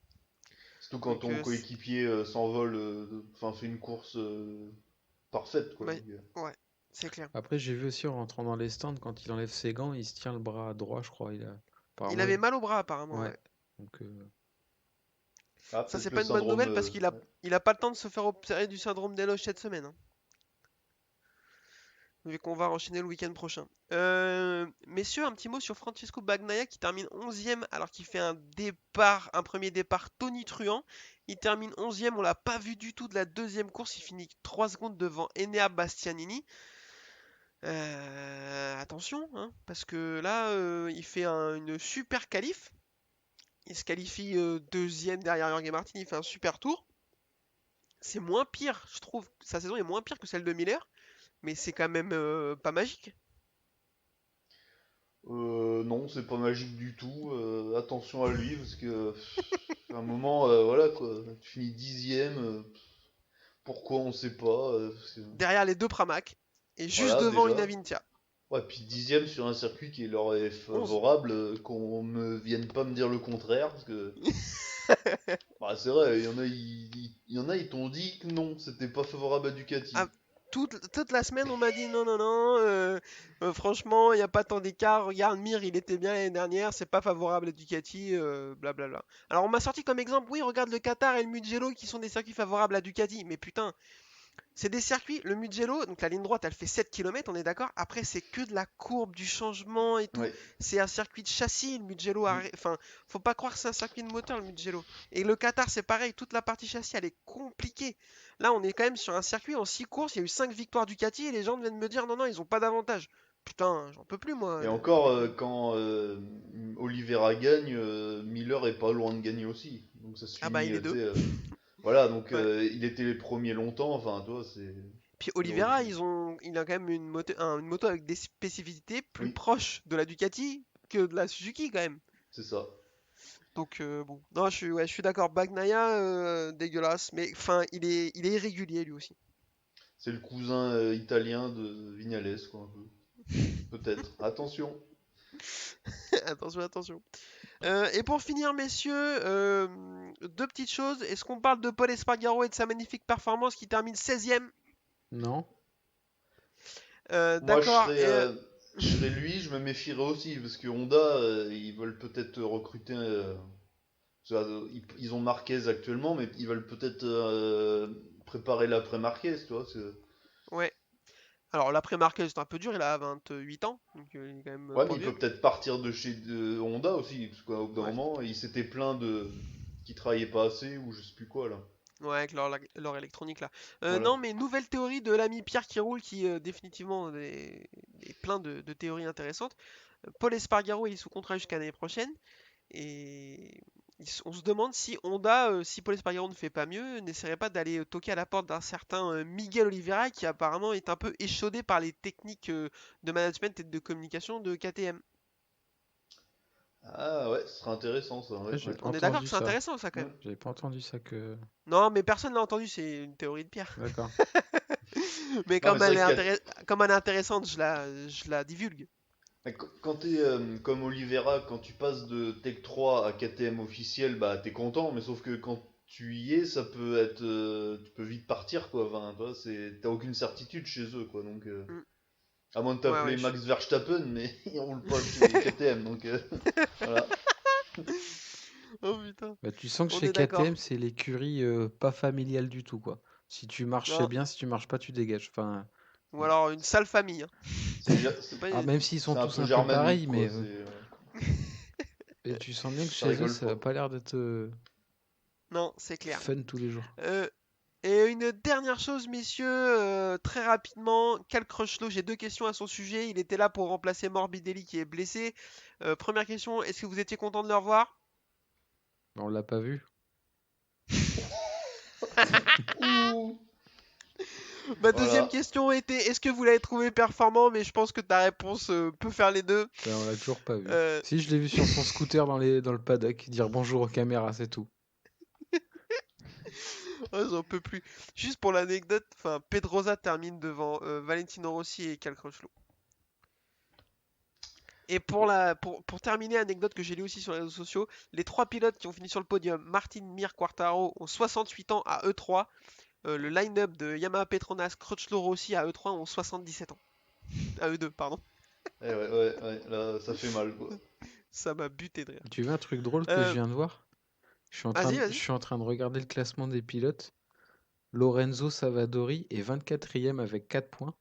Surtout quand Donc, ton coéquipier s'envole, enfin fait une course parfaite quoi. ouais, ouais, c'est clair. Après, j'ai vu aussi en rentrant dans les stands, quand il enlève ses gants, il se tient le bras droit, je crois. Il Apparemment, avait mal au bras, apparemment. ouais. Ouais. Donc, Ah, Ça, peut-être c'est le pas une bonne syndrome. nouvelle parce qu'il a pas le temps de se faire opérer du syndrome d'Eloge cette semaine, hein, vu qu'on va enchaîner le week-end prochain. Messieurs, un petit mot sur Francisco Bagnaia qui termine 11e alors qu'il fait un premier départ tonitruant. Il termine 11e, on l'a pas vu du tout de la deuxième course, il finit 3 secondes devant Enea Bastianini. Attention, hein, parce que là, il fait une super qualif. Il se qualifie deuxième derrière Jorge Martin, il fait un super tour. C'est moins pire, je trouve. Sa saison est moins pire que celle de Miller, mais c'est quand même pas magique. Non, c'est pas magique du tout. Attention à lui parce que à un moment, voilà quoi, tu finis dixième. Pourquoi on sait pas. Derrière les deux Pramac. Et juste Voilà, devant déjà. une Avintia. Ouais, puis 10ème sur un circuit qui leur est 11. favorable, qu'on me vienne pas me dire le contraire, parce que. Bah, c'est vrai, il y en a, ils t'ont dit que non, c'était pas favorable à Ducati. Ah, toute la semaine, on m'a dit non, non, non. Franchement, il n'y a pas tant d'écart. Regarde, Mir, il était bien l'année dernière. C'est pas favorable à Ducati. Blablabla. Alors, on m'a sorti comme exemple. Oui, regarde le Qatar et le Mugello qui sont des circuits favorables à Ducati. Mais putain, c'est des circuits. Le Mugello, donc la ligne droite, elle fait 7 km, on est d'accord. Après, c'est que de la courbe, du changement et tout. Ouais. C'est un circuit de châssis, le Mugello. Mm. Enfin, faut pas croire que c'est un circuit de moteur, le Mugello. Et le Qatar, c'est pareil. Toute la partie châssis, elle est compliquée. Là, on est quand même sur un circuit en 6 courses. Il y a eu 5 victoires Ducati et les gens viennent me dire non, non, ils ont pas d'avantage. Putain, j'en peux plus, moi. Et encore, quand Oliveira gagne, Miller est pas loin de gagner aussi. Donc ça se Ah bah, finit, il est tu deux. sais. Voilà, donc Ouais. il était les premiers longtemps, enfin, toi, c'est. Puis il aurait Oliveira, pu. il a quand même une moto avec des spécificités plus Oui, proches de la Ducati que de la Suzuki, quand même. c'est ça. Donc bon, non, je suis d'accord. Bagnaia, dégueulasse, mais enfin, il est irrégulier lui aussi. C'est le cousin italien de Vignales, quoi, un peu. Peut-être. Attention. Attention, attention. Et pour finir, messieurs, deux petites choses. Est-ce qu'on parle de Paul Espargaro et de sa magnifique performance qui termine 16e? Non? Moi, je D'accord. serais, euh, je serais lui, je me méfierais aussi, parce que Honda, ils veulent peut-être recruter. Ils ont Marquez actuellement, mais ils veulent peut-être préparer l'après-Marquez, tu vois. Ouais. Alors l'après Marquez, c'est un peu dur, il a 28 ans, donc il est quand même Ouais, mais pas il vieux. peut peut-être partir de chez Honda aussi, parce qu'au bout d'un Ouais. moment, il s'était plaint de qu'il travaillait pas assez, ou je sais plus quoi, là. Ouais, avec leur électronique là. Voilà. Non, mais nouvelle théorie de l'ami Pierre qui roule, qui définitivement est plein de théories intéressantes. Paul Espargaro, il est sous contrat jusqu'à l'année prochaine. Et on se demande si Honda, si Paul Espargaro ne fait pas mieux, n'essaierait pas d'aller toquer à la porte d'un certain Miguel Oliveira, qui apparemment est un peu échaudé par les techniques de management et de communication de KTM. Ah ouais, ce serait intéressant, ça, Ah, ouais, j'ai ouais. pas On est d'accord entendu que c'est ça. intéressant ça quand Ouais. même. J'avais pas entendu ça que. Non, mais personne l'a entendu, c'est une théorie de Pierre. D'accord. Mais Non, mais c'est vrai que comme elle est intéressante, je la divulgue. quand t'es comme Oliveira, quand tu passes de Tech 3 à KTM officiel, bah t'es content, mais sauf que quand tu y es, ça peut être, tu peux vite partir, quoi. Enfin, toi, t'as aucune certitude chez eux, quoi. Donc, Mm. à moins de Ouais, t'appeler ouais, Max Verstappen, mais il roule pas chez KTM, donc voilà. Oh putain, Bah, tu sens que on chez est KTM, d'accord. c'est l'écurie pas familiale du tout, quoi. Si tu marches, c'est Non. bien. Si tu marches pas, tu dégages. Enfin, Ou alors une sale famille, hein. C'est ja- C'est c'est pas... ah, même s'ils sont c'est un tous peu un peu germanique, pareils, quoi. et tu sens bien que Ça chez eux, rigole ça a pas. pas l'air d'être Non, c'est clair. fun tous les jours. Et une dernière chose, messieurs, très rapidement, Cal Crutchlow, j'ai deux questions à son sujet. Il était là pour remplacer Morbidelli qui est blessé. Première question, est-ce que vous étiez content de le revoir? On l'a pas vu. Ouh. Ma deuxième Voilà. question était, est-ce que vous l'avez trouvé performant? Mais je pense que ta réponse peut faire les deux. Ben, on l'a toujours pas vu. Euh, Si, je l'ai vu sur son scooter dans le paddock, dire bonjour aux caméras, c'est tout. oh, j'en peux plus. Juste pour l'anecdote, enfin, Pedrosa termine devant Valentino Rossi et Cal Crutchlow. Et pour terminer, anecdote que j'ai lu aussi sur les réseaux sociaux, les trois pilotes qui ont fini sur le podium, Martin, Mir, Quartaro, ont 68 ans à E3. Le line-up de Yamaha Petronas, Crutchlow, Rossi à E3 ont 77 ans. À E2, pardon. Eh ouais, ouais, ouais, là, ça fait mal, quoi. Ça m'a buté de rire. Tu veux un truc drôle que je Euh, viens de voir? vas-y, Je vas-y. suis en train de regarder le classement des pilotes. Lorenzo Savadori est 24e avec 4 points.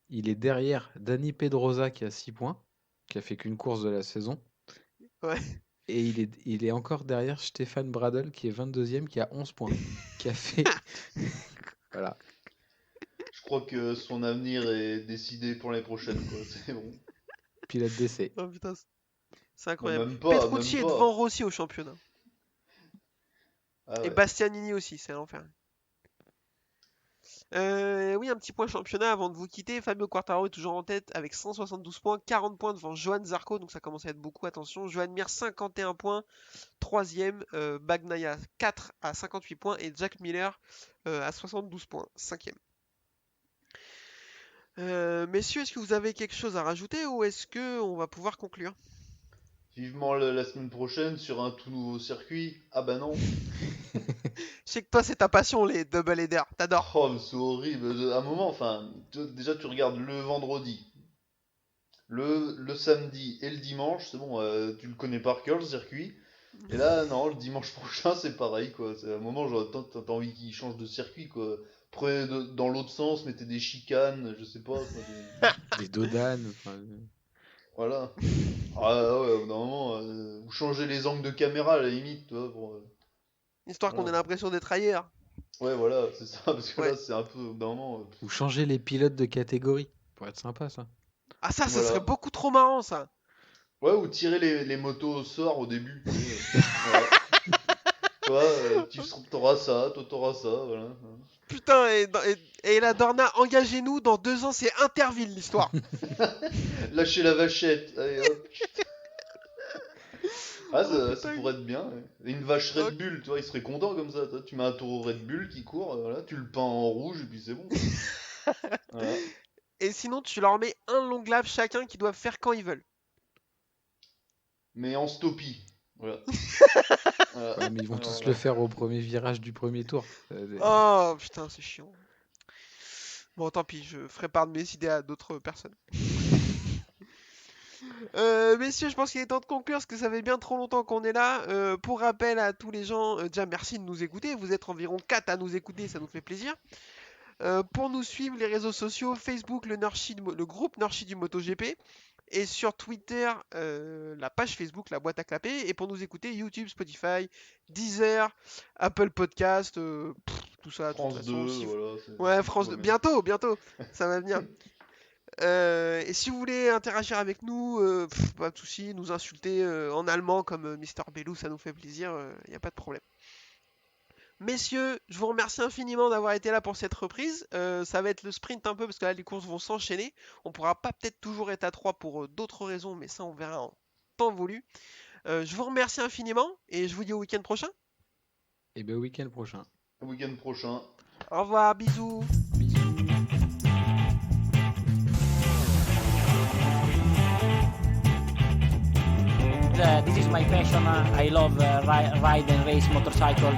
Il est derrière Dani Pedrosa qui a 6 points, qui a fait qu'une course de la saison. Ouais. Et il est encore derrière Stéphane Bradl qui est 22e, qui a 11 points. Qui a fait. Voilà. Je crois que son avenir est décidé pour l'année prochaine, quoi. C'est bon. Pilote d'essai. Oh putain, c'est Non, incroyable. même pas, même Petrucci est pas. devant Rossi au championnat. Ah Et ouais. Bastianini aussi, c'est l'enfer. Oui, un petit point championnat avant de vous quitter. Fabio Quartararo est toujours en tête avec 172 points, 40 points devant Johan Zarco, donc ça commence à être beaucoup, attention. Johan Mir 51 points, 3ème. Bagnaia 4 à 58 points et Jack Miller à 72 points, 5ème. Messieurs, est-ce que vous avez quelque chose à rajouter ou est-ce que on va pouvoir conclure? Vivement la semaine prochaine sur un tout nouveau circuit. Ah bah non. Je sais que toi, c'est ta passion, les double headers, t'adores. Oh, mais c'est horrible. À un moment, enfin, déjà tu regardes le vendredi, le samedi et le dimanche, c'est bon, tu le connais par cœur le circuit. Et là, non, le dimanche prochain, c'est pareil, quoi. C'est à un moment, genre, t'as envie qu'il change de circuit, quoi. Prenez dans l'autre sens, mettez des chicanes, je sais pas, quoi, Des dodanes. voilà. Ah ouais, au bout d'un moment, vous changez les angles de caméra à la limite, tu vois, Histoire qu'on ait voilà. l'impression d'être ailleurs. Ouais, voilà, c'est ça, parce que Ouais. là, c'est un peu, au bout d'un moment, Ou changer les pilotes de catégorie. Pour être sympa, ça. Ah ça voilà. serait beaucoup trop marrant, ça. Ouais, ou tirer les motos au sort au début. Voilà. Toi, t'auras ça, toi t'auras ça, voilà. Putain, et la Dorna, engagez-nous, dans 2 ans, c'est Interville, l'histoire. Lâchez la vachette, allez hop. Ah, ça putain. pourrait être bien. Ouais. Et une vache Red Ok. Bull, tu vois, il serait content comme ça. Toi, tu mets un taureau Red Bull qui court, voilà, tu le peins en rouge et puis c'est bon. Voilà. Et sinon, tu leur mets un long lap chacun qu'ils doivent faire quand ils veulent. Mais en stoppie. Voilà. Voilà. Ouais, mais ils vont tous Voilà. le faire au premier virage du premier tour. Oh putain, c'est chiant. Bon, tant pis, je ferai part de mes idées à d'autres personnes. Messieurs, je pense qu'il est temps de conclure parce que ça fait bien trop longtemps qu'on est là. Pour rappel à tous les gens, déjà merci de nous écouter. Vous êtes environ 4 à nous écouter, ça nous fait plaisir. Pour nous suivre, les réseaux sociaux, Facebook, le groupe Nurshi du MotoGP. Et sur Twitter, la page Facebook, la boîte à clapper. Et pour nous écouter, YouTube, Spotify, Deezer, Apple Podcast, tout ça. De toute France façon, 2, si vous- voilà. Ouais, France tout 2. va bien. Bientôt, ça va venir. Et si vous voulez interagir avec nous, pas de soucis, nous insulter en allemand comme Mister Bellou, ça nous fait plaisir, il n'y a pas de problème. Messieurs, je vous remercie infiniment d'avoir été là pour cette reprise. Ça va être le sprint un peu parce que là les courses vont s'enchaîner. On pourra pas peut-être toujours être à 3 pour d'autres raisons, mais ça on verra en temps voulu. Je vous remercie infiniment et je vous dis au week-end prochain. Et ben week-end prochain. Le week-end prochain. Au revoir, bisous. Bisous. This is my passion. I love ride and race motorcycle.